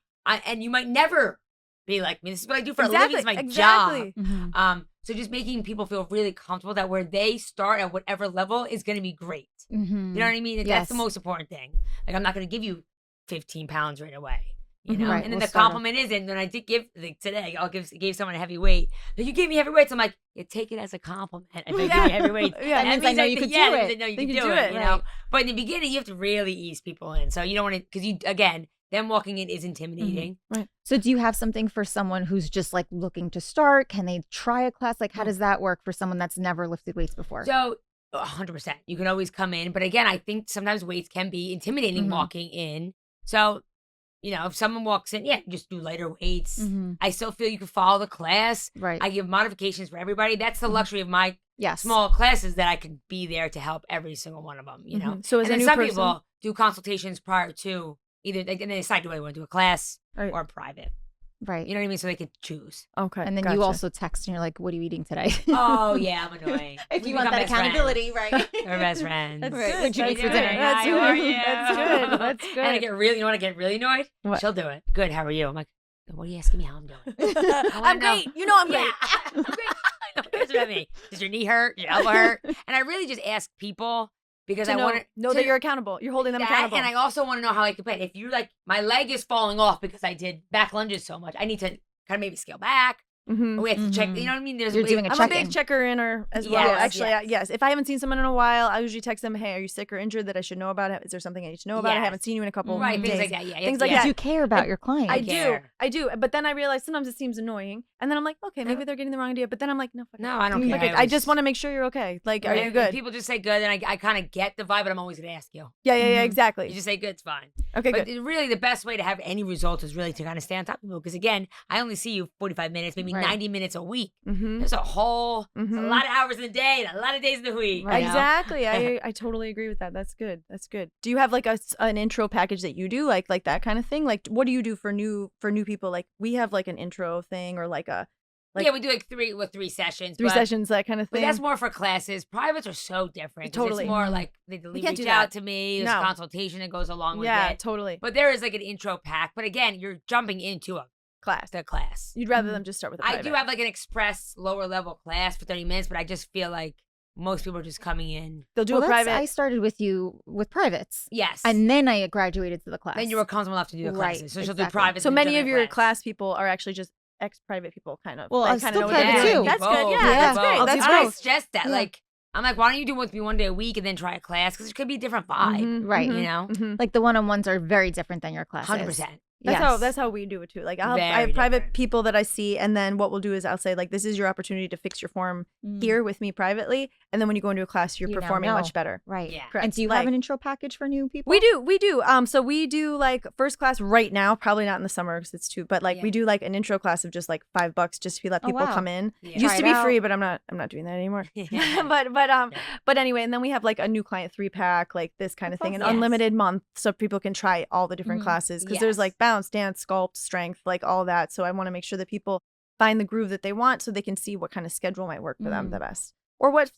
and you might never be like me. This is what I do for a living. It's my job. So just making people feel really comfortable that where they start at whatever level is going to be great. You know what I mean? That's the most important thing. Like I'm not going to give you 15 pounds right away. You know, Right, and then we'll the start off. compliment isn't. When I did give like today, gave someone a heavy weight. Like, you gave me heavy weights. I'm like, you take it as a compliment. If I give you heavy weights, Yeah, that means I know you could do that it. means I know you They can can do do it. it, You right. know, but in the beginning, you have to really ease people in. So you don't want to, because you again, them walking in is intimidating. Right. So do you have something for someone who's just like looking to start? Can they try a class? Like, how does that work for someone that's never lifted weights before? So 100%, you can always come in. But again, I think sometimes weights can be intimidating walking in. So, you know, if someone walks in, just do lighter weights. I still feel you can follow the class. Right. I give modifications for everybody. That's the luxury of my Yes. small classes, that I can be there to help every single one of them, you know? So as and a then new some person, people do consultations prior to either, and they decide, do I want to do a class Right. or private? Right. You know what I mean? So they could choose. okay, And then gotcha. you also text and you're like, what are you eating today? Oh, yeah, I'm annoying. If We you want become that best accountability, friends. right? We're best friends. That's Right. good. What'd you That's eat for good. dinner? That's How are good. you? That's good. That's good. And I get really, you want to get really annoyed? What? She'll do it. Good. How are you? I'm like, what are you asking me how I'm doing? I'm great. You know I'm great. Yeah. I'm great. I know. Here's what I mean. Does your knee hurt? Does your elbow hurt? And I really just ask people because I want to know that you're accountable. You're holding them that, accountable. and I also want to know how I can play. If you're like, my leg is falling off because I did back lunges so much, I need to kind of maybe scale back. Mhm. We have to check. You know what I mean? There's You're ways- doing a I'm a check-in. big checker-inner as well. Yes, Actually, yes. yes. If I haven't seen someone in a while, I usually text them, hey, are you sick or injured that I should know about? Is there something I need to know about? I Yes. haven't seen you in a couple Right, days. things like that. Yeah, Things yeah. like You that. do care about your client. I care. do. But then I realize sometimes it seems annoying. And then I'm like, okay, maybe they're getting the wrong idea. But then I'm like, no, fuck it. No, I don't Fuck care. it. I just want to make sure you're okay. Like, are Right? you And good? people just say good, and I kind of get the vibe, but I'm always going to ask you. Yeah, You exactly. just say good, it's fine. Okay, But good. really, the best way to have any results is really to kind of stay on top of people. Because again, I only see you 45 minutes, maybe Right. 90 minutes a week. Mm-hmm. There's a whole, it's a lot of hours in the day and a lot of days in the week. Right. you know? Exactly. I totally agree with that. That's good. That's good. Do you have like an intro package that you do, like that kind of thing? Like, what do you do for new people? Like, we have like an intro thing or like a Yeah, we do like three sessions. three but- sessions, that kind of But thing. that's more for classes. Privates are so different. 'Cause Totally. It's more like they can't reach do out that. to me. There's No. a consultation that goes along with yeah, it. totally. But there is like an intro pack. But again, you're jumping into Class. the class. You'd rather them just start with a I private. do have like an express lower level class for 30 minutes, but I just feel like most people are just coming in. They'll do Well, a that's- private. I started with you with privates. Yes. And then I graduated to the class. then you were comfortable enough to do the Right, classes. So she'll exactly. do private. so many of your class people are actually just ex-private people, kind of. Well, Like, I'm kinda still know what they're private, doing. too. That's good. Both. Yeah, Yeah. that's great. Both. That's I great. suggest that. Yeah. Like, I'm like, why don't you do with me one day a week and then try a class? Because it could be a different vibe. Mhm, Right. mhm, You know? mhm. Like the one-on-ones are very different than your classes. 100%. That's how we do it too. Like I have Very private different. people that I see, and then what we'll do is I'll say like, this is your opportunity to fix your form here with me privately, and then when you go into a class, you're You now performing know. much better. Right. Yeah. Correct. And do you Like- have an intro package for new people? We do. So we do like first class right now, probably not in the summer because it's too, but like we Yeah. do like an intro class of just like $5 just to let Oh, people wow. come in. Yeah. It used Try to it be out. free, but I'm not doing that anymore. But anyway, and then we have like a new client 3-pack, like this kind of thing, an Yes. unlimited month so people can try all the different Mhm. classes because there's Yes. like bounce, dance, sculpt, strength, like all that. So I want to make sure that people find the groove that they want so they can see what kind of schedule might work for them the best. Or what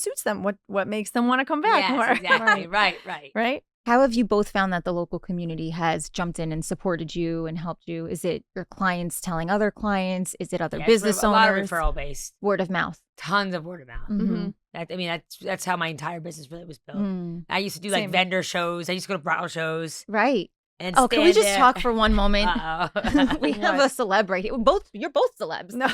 suits them, what makes them want to come back Yes, more. exactly. Right. Right? How have you both found that the local community has jumped in and supported you and helped you? Is it your clients telling other clients? Is it other Yeah, business a lot of owners? referral based. Word of mouth. Tons of word of mouth. Mhm. That's how my entire business really was built. Mm. I used to do like Same. vendor shows. I used to go to bridal shows Right. and Oh, can we stand just there. talk for one moment? Uh-oh. We have a celeb right here. You're both celebs. No.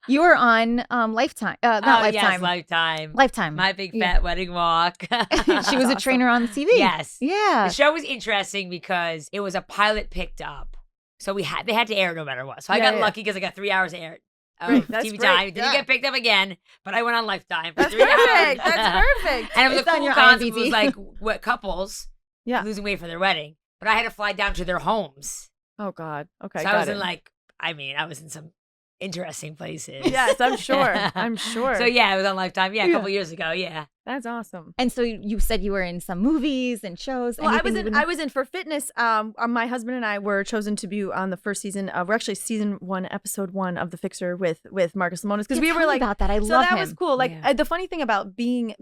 You were on Lifetime. Not Lifetime. Yes, Lifetime. Lifetime. My big Yeah. fat wedding walk. She was a awesome. trainer on TV. Yes. Yeah. The show was interesting because it was a pilot picked up. So they had to air it no matter what. So I Yeah, got yeah. lucky because I got 3 hours of air Great, that's TV great, time. It didn't yeah. get picked up again, but I went on Lifetime for That's 3 hours. perfect. That's perfect. And it was It's a on cool your concept. It IMDb. was like what couples Yeah. losing weight for their wedding. But I had to fly down to their homes. Oh God. Okay. so I got was it. in I was in some interesting places. Yes, I'm sure. I'm sure. So yeah, I was on Lifetime. Yeah, a couple years ago. Yeah. That's awesome. And so you said you were in some movies and shows. Well, I Anything was in for fitness. My husband and I were chosen to be on the first season of, we're actually season 1, episode 1 of The Fixer with Marcus Lemonis because Yeah, we tell were me like, about that. I so love that him. was cool. Like Yeah. the funny thing about being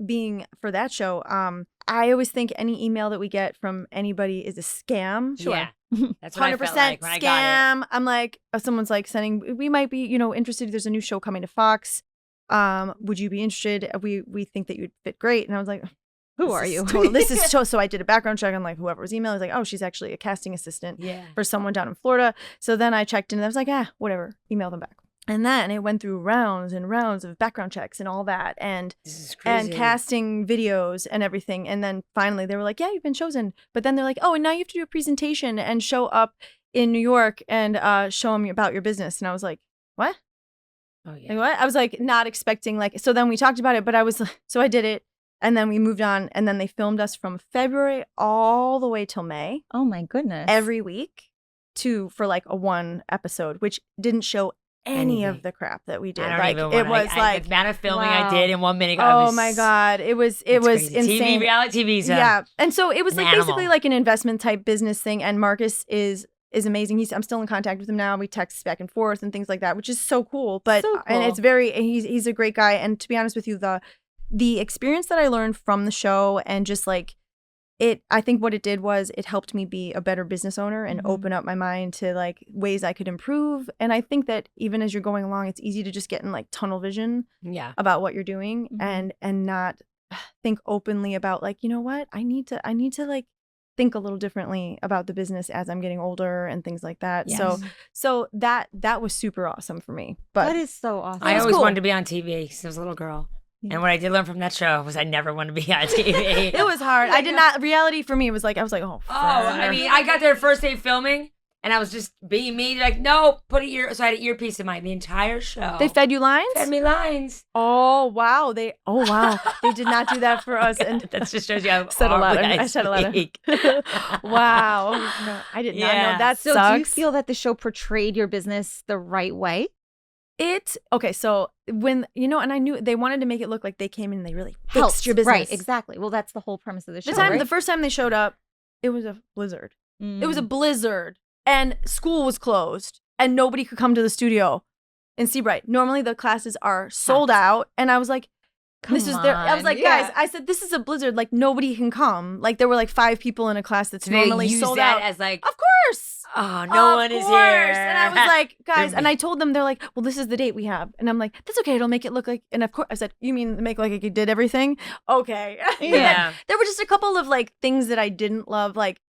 for that show, I always think any email that we get from anybody is a scam. Yeah. That's what I 100% felt like when I got scam. I'm like, someone's like sending, we might be, interested. There's a new show coming to Fox. Would you be interested? We think that you'd fit great. And I was like, Who are you? This is so I did a background check on like whoever was emailing. I was like, oh, she's actually a casting assistant for someone down in Florida. So then I checked in and I was like, whatever, email them back. And then it went through rounds and rounds of background checks and all that and casting videos and everything. And then finally they were like, yeah, you've been chosen. But then they're like, oh, and now you have to do a presentation and show up in New York and show them about your business. And I was like, what? Oh, yeah. Like, what? I was like not expecting so then we talked about it, but so I did it. And then we moved on, and then they filmed us from February all the way till May. Oh my goodness! Every week, for like a 1 episode, which didn't show any of the crap that we did. It was like the amount of filming I did in 1 minute. Oh my god, it was insane. TV, reality TV, yeah. And so it was like basically like an investment type business thing. And Marcus is amazing. I'm still in contact with him now. We text back and forth and things like that, which is so cool. But and it's he's a great guy. And to be honest with you, the experience that I learned from the show and just like I think what it did was it helped me be a better business owner and open up my mind to like ways I could improve. And I think that even as you're going along, it's easy to just get in like tunnel vision about what you're doing and not think openly about like, you know what, I need to like think a little differently about the business as I'm getting older and things like that. Yes. So that was super awesome for me. But that is so awesome. I always wanted to be on TV since I was a little girl. And what I did learn from that show was I never want to be on TV. It was hard. I did not. Reality for me was like, I was like, I mean, I got there first day filming and I was just being me. They're like, no, put a so I had an earpiece in the entire show. They fed you lines? Fed me lines. Oh, wow. They did not do that for us. And that just shows you how I said a lot. Wow. No, I did not know. That so sucks. Do you feel that the show portrayed your business the right way? So when, and I knew they wanted to make it look like they came in and they really fixed your business. Right, exactly. Well, that's the whole premise of the show, The first time they showed up, it was a blizzard. It was a blizzard and school was closed and nobody could come to the studio in Seabright. Normally the classes are sold out and I was like, I was like, guys, I said, this is a blizzard. Like nobody can come. Like there were like 5 people in a class that's normally sold out. As like, of course. Oh, no one is here. And I was like, guys, and I told them, they're like, well, this is the date we have. And I'm like, that's okay. It'll make it look like, and of course, I said, you mean make like you did everything? Okay. Yeah. There were just a couple of like things that I didn't love. Like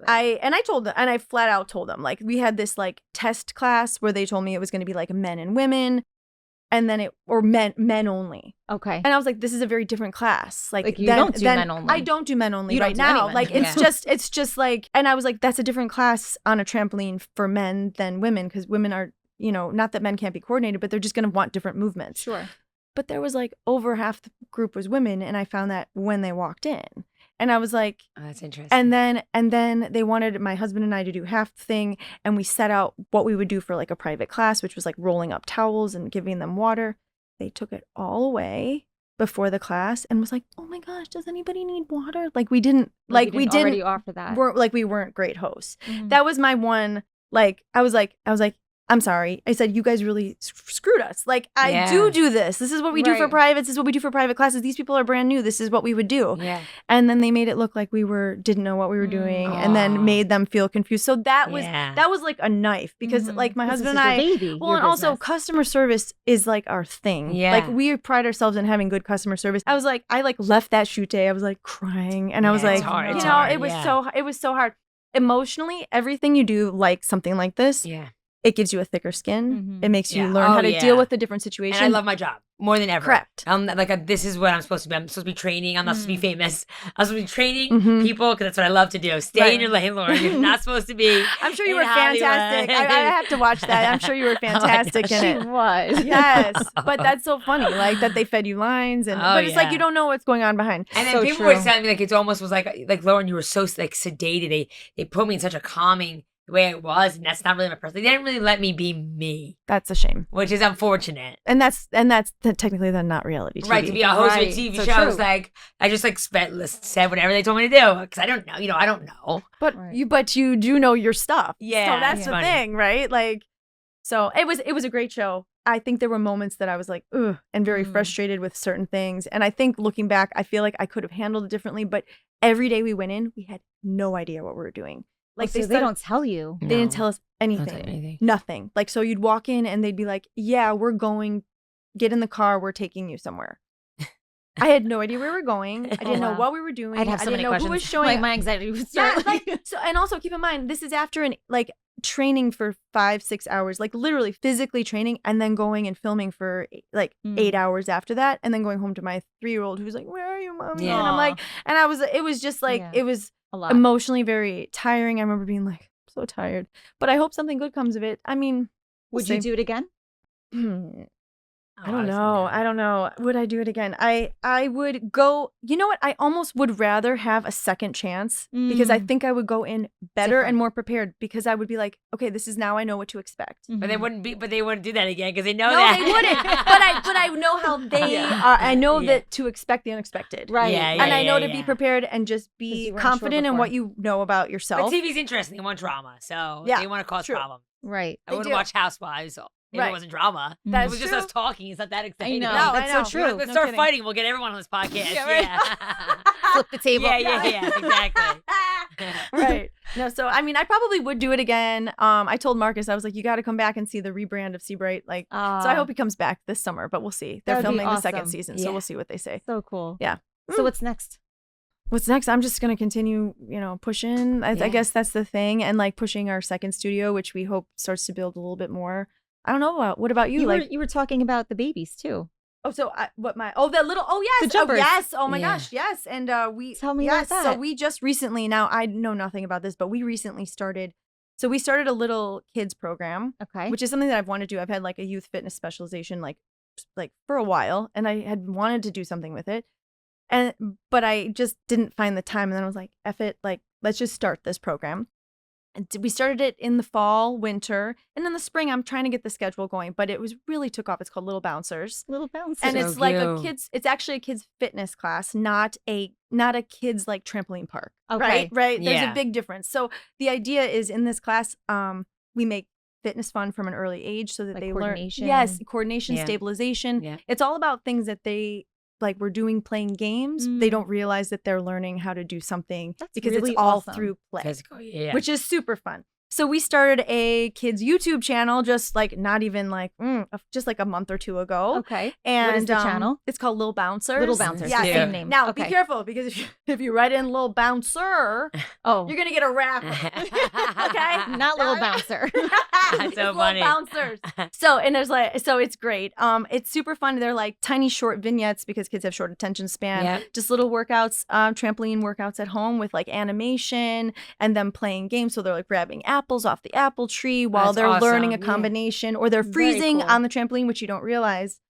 I told them, and I flat out told them, like we had this like test class where they told me it was going to be like men and women. And then men only. Okay. And I was like, this is a very different class. Like you don't do men only. I don't do men only right do now. any men. Like it's just like, and I was like, that's a different class on a trampoline for men than women because women are, not that men can't be coordinated, but they're just going to want different movements. Sure. But there was like over half the group was women, and I found that when they walked in. And I was like, oh, that's interesting. And then they wanted my husband and I to do half the thing, and we set out what we would do for like a private class, which was like rolling up towels and giving them water. They took it all away before the class and was like, "Oh my gosh, does anybody need water?" Like we didn't already offer that. We weren't great hosts. Mm-hmm. That was my one. Like I was like, I'm sorry. I said, you guys really screwed us. Like, I do this. This is what we do for privates. This is what we do for private classes. These people are brand new. This is what we would do. Yeah. And then they made it look like we didn't know what we were doing and then made them feel confused. So that was like a knife because like my husband and I, and also customer service is like our thing. Yeah. Like we pride ourselves in having good customer service. I was like, I like left that shoot day. I was like crying and I was like, hard. It was so hard. Emotionally, everything you do like something like this. Yeah. It gives you a thicker skin. Mm-hmm. It makes you learn how to deal with the different situations. And I love my job more than ever. Correct. This is what I'm supposed to be. I'm supposed to be training. I'm not supposed to be famous. I'm supposed to be training people because that's what I love to do. Stay in your lane, Lauren. You're not supposed to be. I'm sure you were fantastic. I have to watch that. I'm sure you were fantastic in it. She was. Yes. But that's so funny. Like that they fed you lines. But it's like you don't know what's going on behind. And then people were telling me like it almost was like Lauren, you were so like sedated. They put me in such a calming the way it was, and that's not really my person. They didn't really let me be me. That's a shame. Which is unfortunate. And that's technically then not reality TV. Right, to be a host of a TV show, I was like, I just like said whatever they told me to do because I don't know. I don't know. But you do know your stuff. Yeah, so that's the thing, right? Like, so it was a great show. I think there were moments that I was like, ugh, and very frustrated with certain things. And I think looking back, I feel like I could have handled it differently. But every day we went in, we had no idea what we were doing. Like they don't tell you. They didn't tell us anything. Nothing. Like, so you'd walk in and they'd be like, yeah, we're going, get in the car. We're taking you somewhere. I had no idea where we were going. I didn't know wow. what we were doing. I'd have so I didn't many know questions. who was showing. Like my anxiety would start. So, and also keep in mind, this is after training for 5-6 hours, like literally physically training, and then going and filming for 8 hours after that, and then going home to my 3-year-old who's like, "Where are you, mommy?" Yeah. And I'm like, it was just like Yeah. it was a lot. emotionally very tiring. I remember being like, I'm so tired, but I hope something good comes of it. I mean, Would you do it again? I don't know. Would I do it again? I would go, you know what? I almost would rather have a second chance because I think I would go in better Different. and more prepared, because I would be like, okay, this is now I know what to expect. But they wouldn't do that again because they know No, that. they wouldn't. But I know how they are. I know that to expect the unexpected. Right. Yeah, And I know to yeah. be prepared and just 'Cause be you weren't sure confident in before. what you know about But yourself. TV's interesting. They want drama, so Yeah, they want to cause true. problems. Right. I They wouldn't do. watch Housewives if Right. it wasn't drama. That It is was just true. us talking. It's not that exciting. know. No, That's I know. so true. Let's No start kidding. fighting. We'll get everyone on this podcast. Yeah, right. Yeah. Flip the table. Yeah, exactly. Right. No, so I mean, I probably would do it again. I told Marcus, I was like, you got to come back and see the rebrand of Seabright. Like, so I hope he comes back this summer, but we'll see. They're That'd be filming the second awesome. season, so Yeah. we'll see what they say. So cool. Yeah. So what's next? What's next? I'm just gonna continue, pushing. I Yeah. guess that's the thing, and like pushing our second studio, which we hope starts to build a little bit more. I don't know. What about you? You were talking about the babies too. That little, yes, The jumpers. yes, oh my Yeah. gosh, yes, and we Tell me about So that. we just recently, now I know nothing about this, but we recently started. So we started a little kids program, Okay. which is something that I've wanted to do. I've had like a youth fitness specialization like for a while, and I had wanted to do something with it, but I just didn't find the time. And then I was like, F it, like let's just start this program. And we started it in the fall, winter, and in the spring. I'm trying to get the schedule going, but it really took off. It's called Little Bouncers, Little bouncer. and So it's like a cute. kids. It's actually a kids fitness class, not a kids like trampoline park. Okay. Right. There's Yeah. a big difference. So the idea is in this class, we make fitness fun from an early age so that Like they coordination. learn. Yes, coordination, Yeah. stabilization. Yeah. It's all about things that they like we're doing playing games. They Mm. don't realize that they're learning how to do something That's because really it's all awesome. through play, Physical, yeah. which is super fun. So we started a kids YouTube channel just like not even like just like a month or two ago. Okay. And What is the channel? It's called Little Bouncers. Little Bouncers. Yeah. Yeah. Same name. Now okay. be careful because if you write in Little Bouncer, Oh, you're gonna get a rap. Okay. not little bouncer. That's It's so Little funny. Bouncers. So it's great. It's super fun. They're like tiny short vignettes because kids have short attention span. Yep. Just little workouts, trampoline workouts at home with like animation and them playing games. So they're like grabbing apples off the apple tree while That's they're learning a awesome. Yeah. combination, or they're Very freezing cool. on the trampoline, which you don't realize.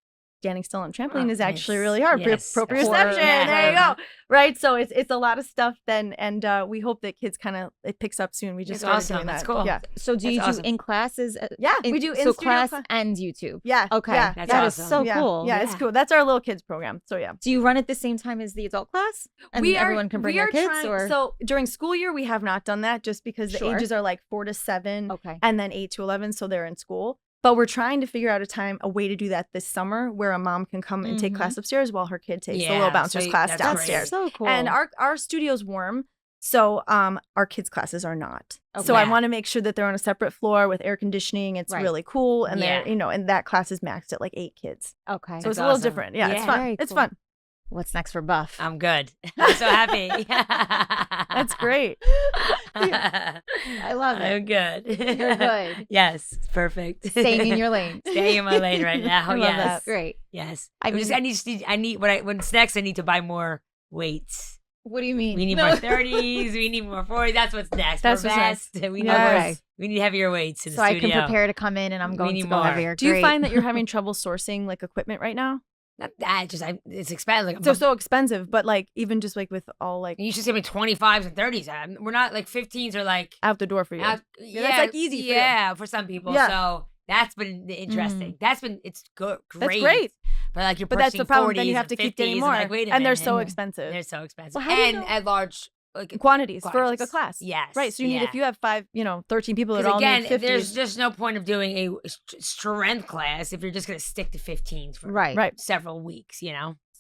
Standing still on a trampoline Oh, is actually nice. really hard. Yes, Proprioception. yeah. There you go. Right. So it's a lot of stuff then, and we hope that kids it picks up soon. We just It's started awesome. doing that. That's cool. Yeah. So do you That's do awesome. in classes? Yeah, we do so in-studio class class. and YouTube. Yeah. Okay. Yeah. That's That is awesome. so yeah. cool. Yeah, it's Yeah. cool. That's our little kids program. So yeah. Do you run at the same time as the adult class? And everyone can bring their kids? Or So during school year, we have not done that just because the Sure. ages are like 4 to 7 okay. and then 8 to 11. So they're in school. But we're trying to figure out a way to do that this summer where a mom can come and take Mhm. class upstairs while her kid takes the Yeah, Little Bouncers so class that's downstairs. So cool. And our studio's warm. So our kids' classes are not. So I Okay. want to make sure that they're on a separate floor with air conditioning. It's Right. really cool. And Yeah. they're, and that class is maxed at like 8 kids. okay. So it's That's a little awesome. different. Yeah, it's Yeah. fun. Very It's cool. fun. What's next for Buff? I'm good. I'm so happy. That's great. I love it. I'm good. You're good. Yes, it's perfect. Staying in your lane. Staying in my lane right now. I love yes. that. Great. Yes. I I need what's next. I need to buy more weights. What do you mean? We need more 30s. We need more 40s. That's what's next. That's We're what's next. best. We need Yes. we need heavier weights in So the I studio. can prepare to come in and I'm We going need to go more. heavier. Do you Great. find that you're having trouble sourcing like equipment right now? Not that. It's expensive. Like, So expensive, but like even just like with all like you should give me 25s and 30s. We're not like 15s or like out the door for you. yeah, that's, like, easy for you. Yeah, for some people. Yeah. So that's been interesting. It's good. That's Great. great. But like you're But that's pushing the problem. 40s Then you have and to keep 50s getting more, Like, wait a and they're minute. so expensive. They're so expensive. Well, how do you and know- at large like Quantities for like a quantities. class. Yes. Right. So you need yeah. if you have 13 people that Because all again, need 50s. there's just no point of doing a strength class if you're just going to stick to 15s for Right. several weeks,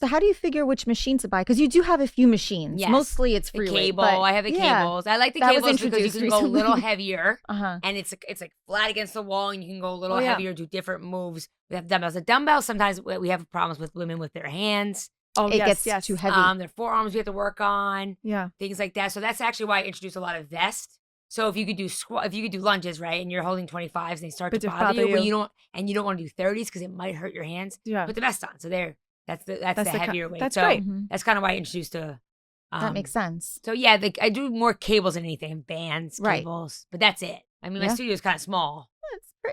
So how do you figure which machine to buy? Because you do have a few machines. Yes. Mostly it's The free weight, cable, but I have the yeah. cables. I like the That was cables because you introduced can go a little recently. heavier. Uh-huh. And it's like flat against the wall, and you can go a little Oh, yeah. heavier, do different moves. We have dumbbells. The dumbbells, sometimes we have problems with women with their hands. Oh, it yes, gets too heavy. Their forearms we have to work on. Yeah. Things like that. So that's actually why I introduced a lot of vest. So if you could do lunges, right, and you're holding 25s and they start But to to bother bother you, but you. you don't want to do 30s because it might hurt your hands. Yeah. Put the vest on. So that's the heavier weight. That's so great. that's kind of why I introduced to. That makes sense. So yeah, I do more cables than anything, bands, Right. cables, but that's it. I mean, my Yeah. studio is kind of small.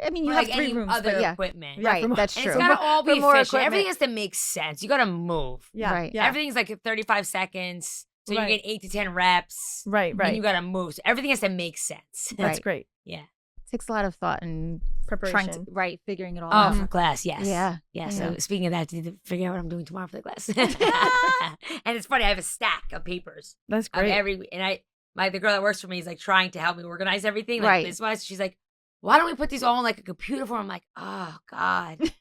I mean, you For, have like 3 any rooms, other but yeah. equipment. Yeah, Right, that's And true. it's gotta all be For more efficient. equipment. Everything has to make sense. You gotta move. Yeah. Right. Yeah. Everything's like 35 seconds. So Right. you get 8 to 10 reps. Right. Right. And you gotta move. So everything has to make sense. That's Right. great. Yeah. It takes a lot of thought and Preparation. figuring it all Oh, out. for class, yes. Yeah. Yeah. Yeah. So speaking of that, I need to figure out what I'm doing tomorrow for the class. And it's funny, I have a stack of papers That's of great. the girl that works for me is like trying to help me organize everything. Like Right. this wise. She's like, why don't we put these all in like a computer form? I'm like, oh God.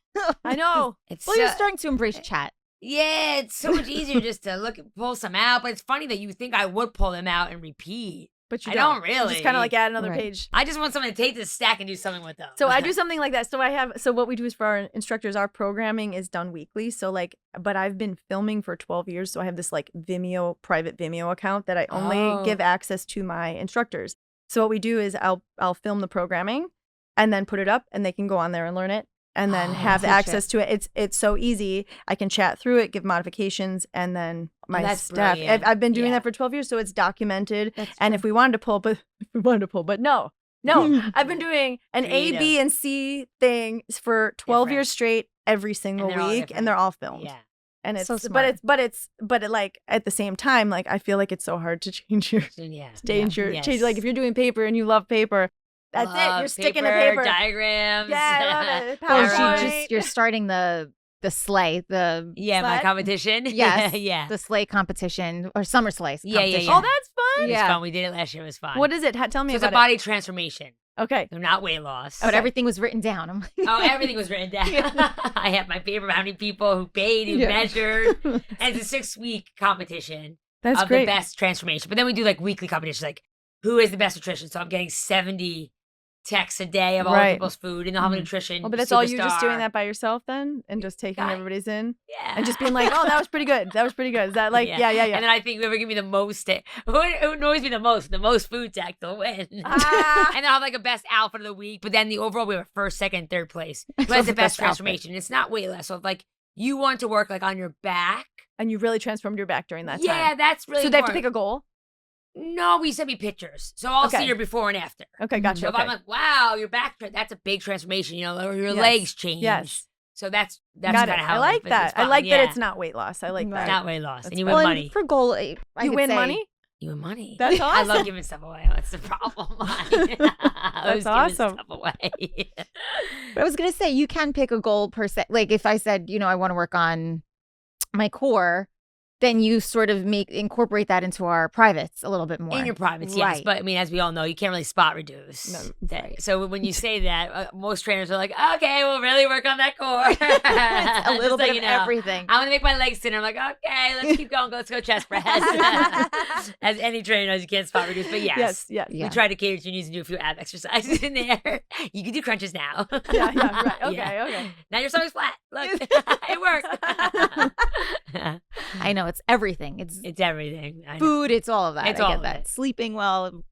I know. It's Well, you're starting to embrace chat. yeah, it's so much easier just to pull some out. But it's funny that you think I would pull them out and repeat. But you I don't. don't really. You just kind of like add another Right. page. I just want someone to take this stack and do something with them. So I do something like that. So what we do is for our instructors, our programming is done weekly. So but I've been filming for 12 years. So I have this private Vimeo account that I only give access to my instructors. So what we do is I'll film the programming and then put it up and they can go on there and learn it and then have teach access to it. It's so easy. I can chat through it, give modifications, and then my that's staff. brilliant. I've been doing Yeah. that for 12 years. So it's documented. That's And if we wanted to pull, but no, I've been doing an A, Creative. B, and C thing for 12 years straight every single they're all week, different. and they're all filmed. Yeah. And it's So but smart. it like at the same time, like I feel like it's so hard to change your Yeah. change Yes. like if you're doing paper and you love paper, that's it. Love You're sticking to paper. diagrams. Yeah, I love it. Well, PowerPoint. you're starting the sleigh, the Yeah, my Sled? competition. Yes. yeah. the sleigh competition or summer sleigh Yeah, yeah, competition. yeah. Oh, that's fun. It was Yeah. fun. We did it last year. It was fun. What is it? Tell me So it's a about body transformation. it. Okay. So not weight loss. But everything was written down. I'm like, Oh, everything was written down. I have my paper of how many people who paid, who Yeah. measured. And it's a 6-week competition That's of great. the best transformation. But then we do like weekly competitions, like who is the best nutrition. So I'm getting 70 texts a day of all Right. people's food and they'll have a nutrition. Well, but that's all you just doing superstar. that by yourself then, and just taking Got it. everybody's in, Yeah. and just being like, "Oh, that was pretty good. That was pretty good." Is that like, yeah. And then I think whoever give me the most, who annoys me the most food tech, they'll win. Ah. And they'll have like a best outfit of the week. But then the overall, we have first, second, third place. Who has the best Best outfit. transformation? It's not weight loss. So if like you want to work like on your back. And you really transformed your back during that time. Yeah, that's really So they have to important. pick a goal. No, we send me pictures. So I'll Okay. see your before and after. Okay, gotcha. So if Okay. I'm like, wow, your back, that's a big transformation, or your Yes. legs change. Yes. So that's Got kind it. of how I like it's that. I fun. like Yeah. that it's not weight loss. I like Right. that. Not weight loss. That's And you win well, money. and for goal, I You could win say- money? You win money. That's I awesome. love giving stuff away. That's the problem. That's awesome. Stuff away. But I was gonna say you can pick a goal per se. Like if I said, I want to work on my core, then you sort of incorporate that into our privates a little bit more. In your privates, yes. Right. But I mean, as we all know, you can't really spot reduce. No, right. So when you say that, most trainers are like, okay, we'll really work on that core. It's a little Just so bit you of know. everything. I'm going to make my legs thinner. I'm like, okay, let's keep going. Let's go chest press. As any trainer knows, you can't spot reduce. But yes. Yes. Yeah. We try to cater to your needs and do a few ab exercises in there. You can do crunches now. Yeah. Right. Okay. Yeah. Okay. Now your stomach's flat. Look, it worked. I know it's everything. It's everything. I know. food. It's all of that. It's I all get of that. it. Sleeping well.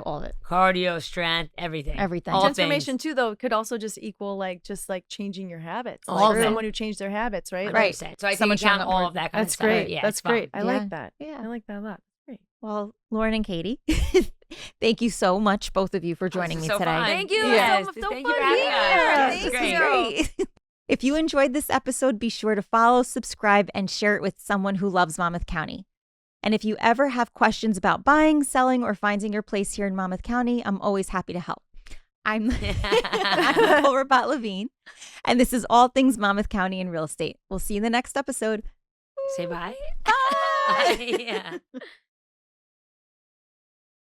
All of it. Cardio, strength, everything. Everything. All Transformation things. too, though, could also just equal just changing your habits. All Like of it. someone who changed their habits, right? 100%. Like, So I Someone think you count showing up all more- of that kind of that's stuff. great. Yeah, That's it's fun. great. I Yeah. like that. Yeah. I like that a lot. Great. Well, Lauren and Katie, thank you so much, both of you, for joining This me is so today. fun. Thank you. Yes. So Thank fun you for having being us. here. Yeah, Thank this is you. great. If you enjoyed this episode, be sure to follow, subscribe, and share it with someone who loves Monmouth County. And if you ever have questions about buying, selling, or finding your place here in Monmouth County, I'm always happy to help. I'm Nicole Rabbat Levine, and this is All Things Monmouth County and Real Estate. We'll see you in the next episode. Say bye. Bye. Yeah.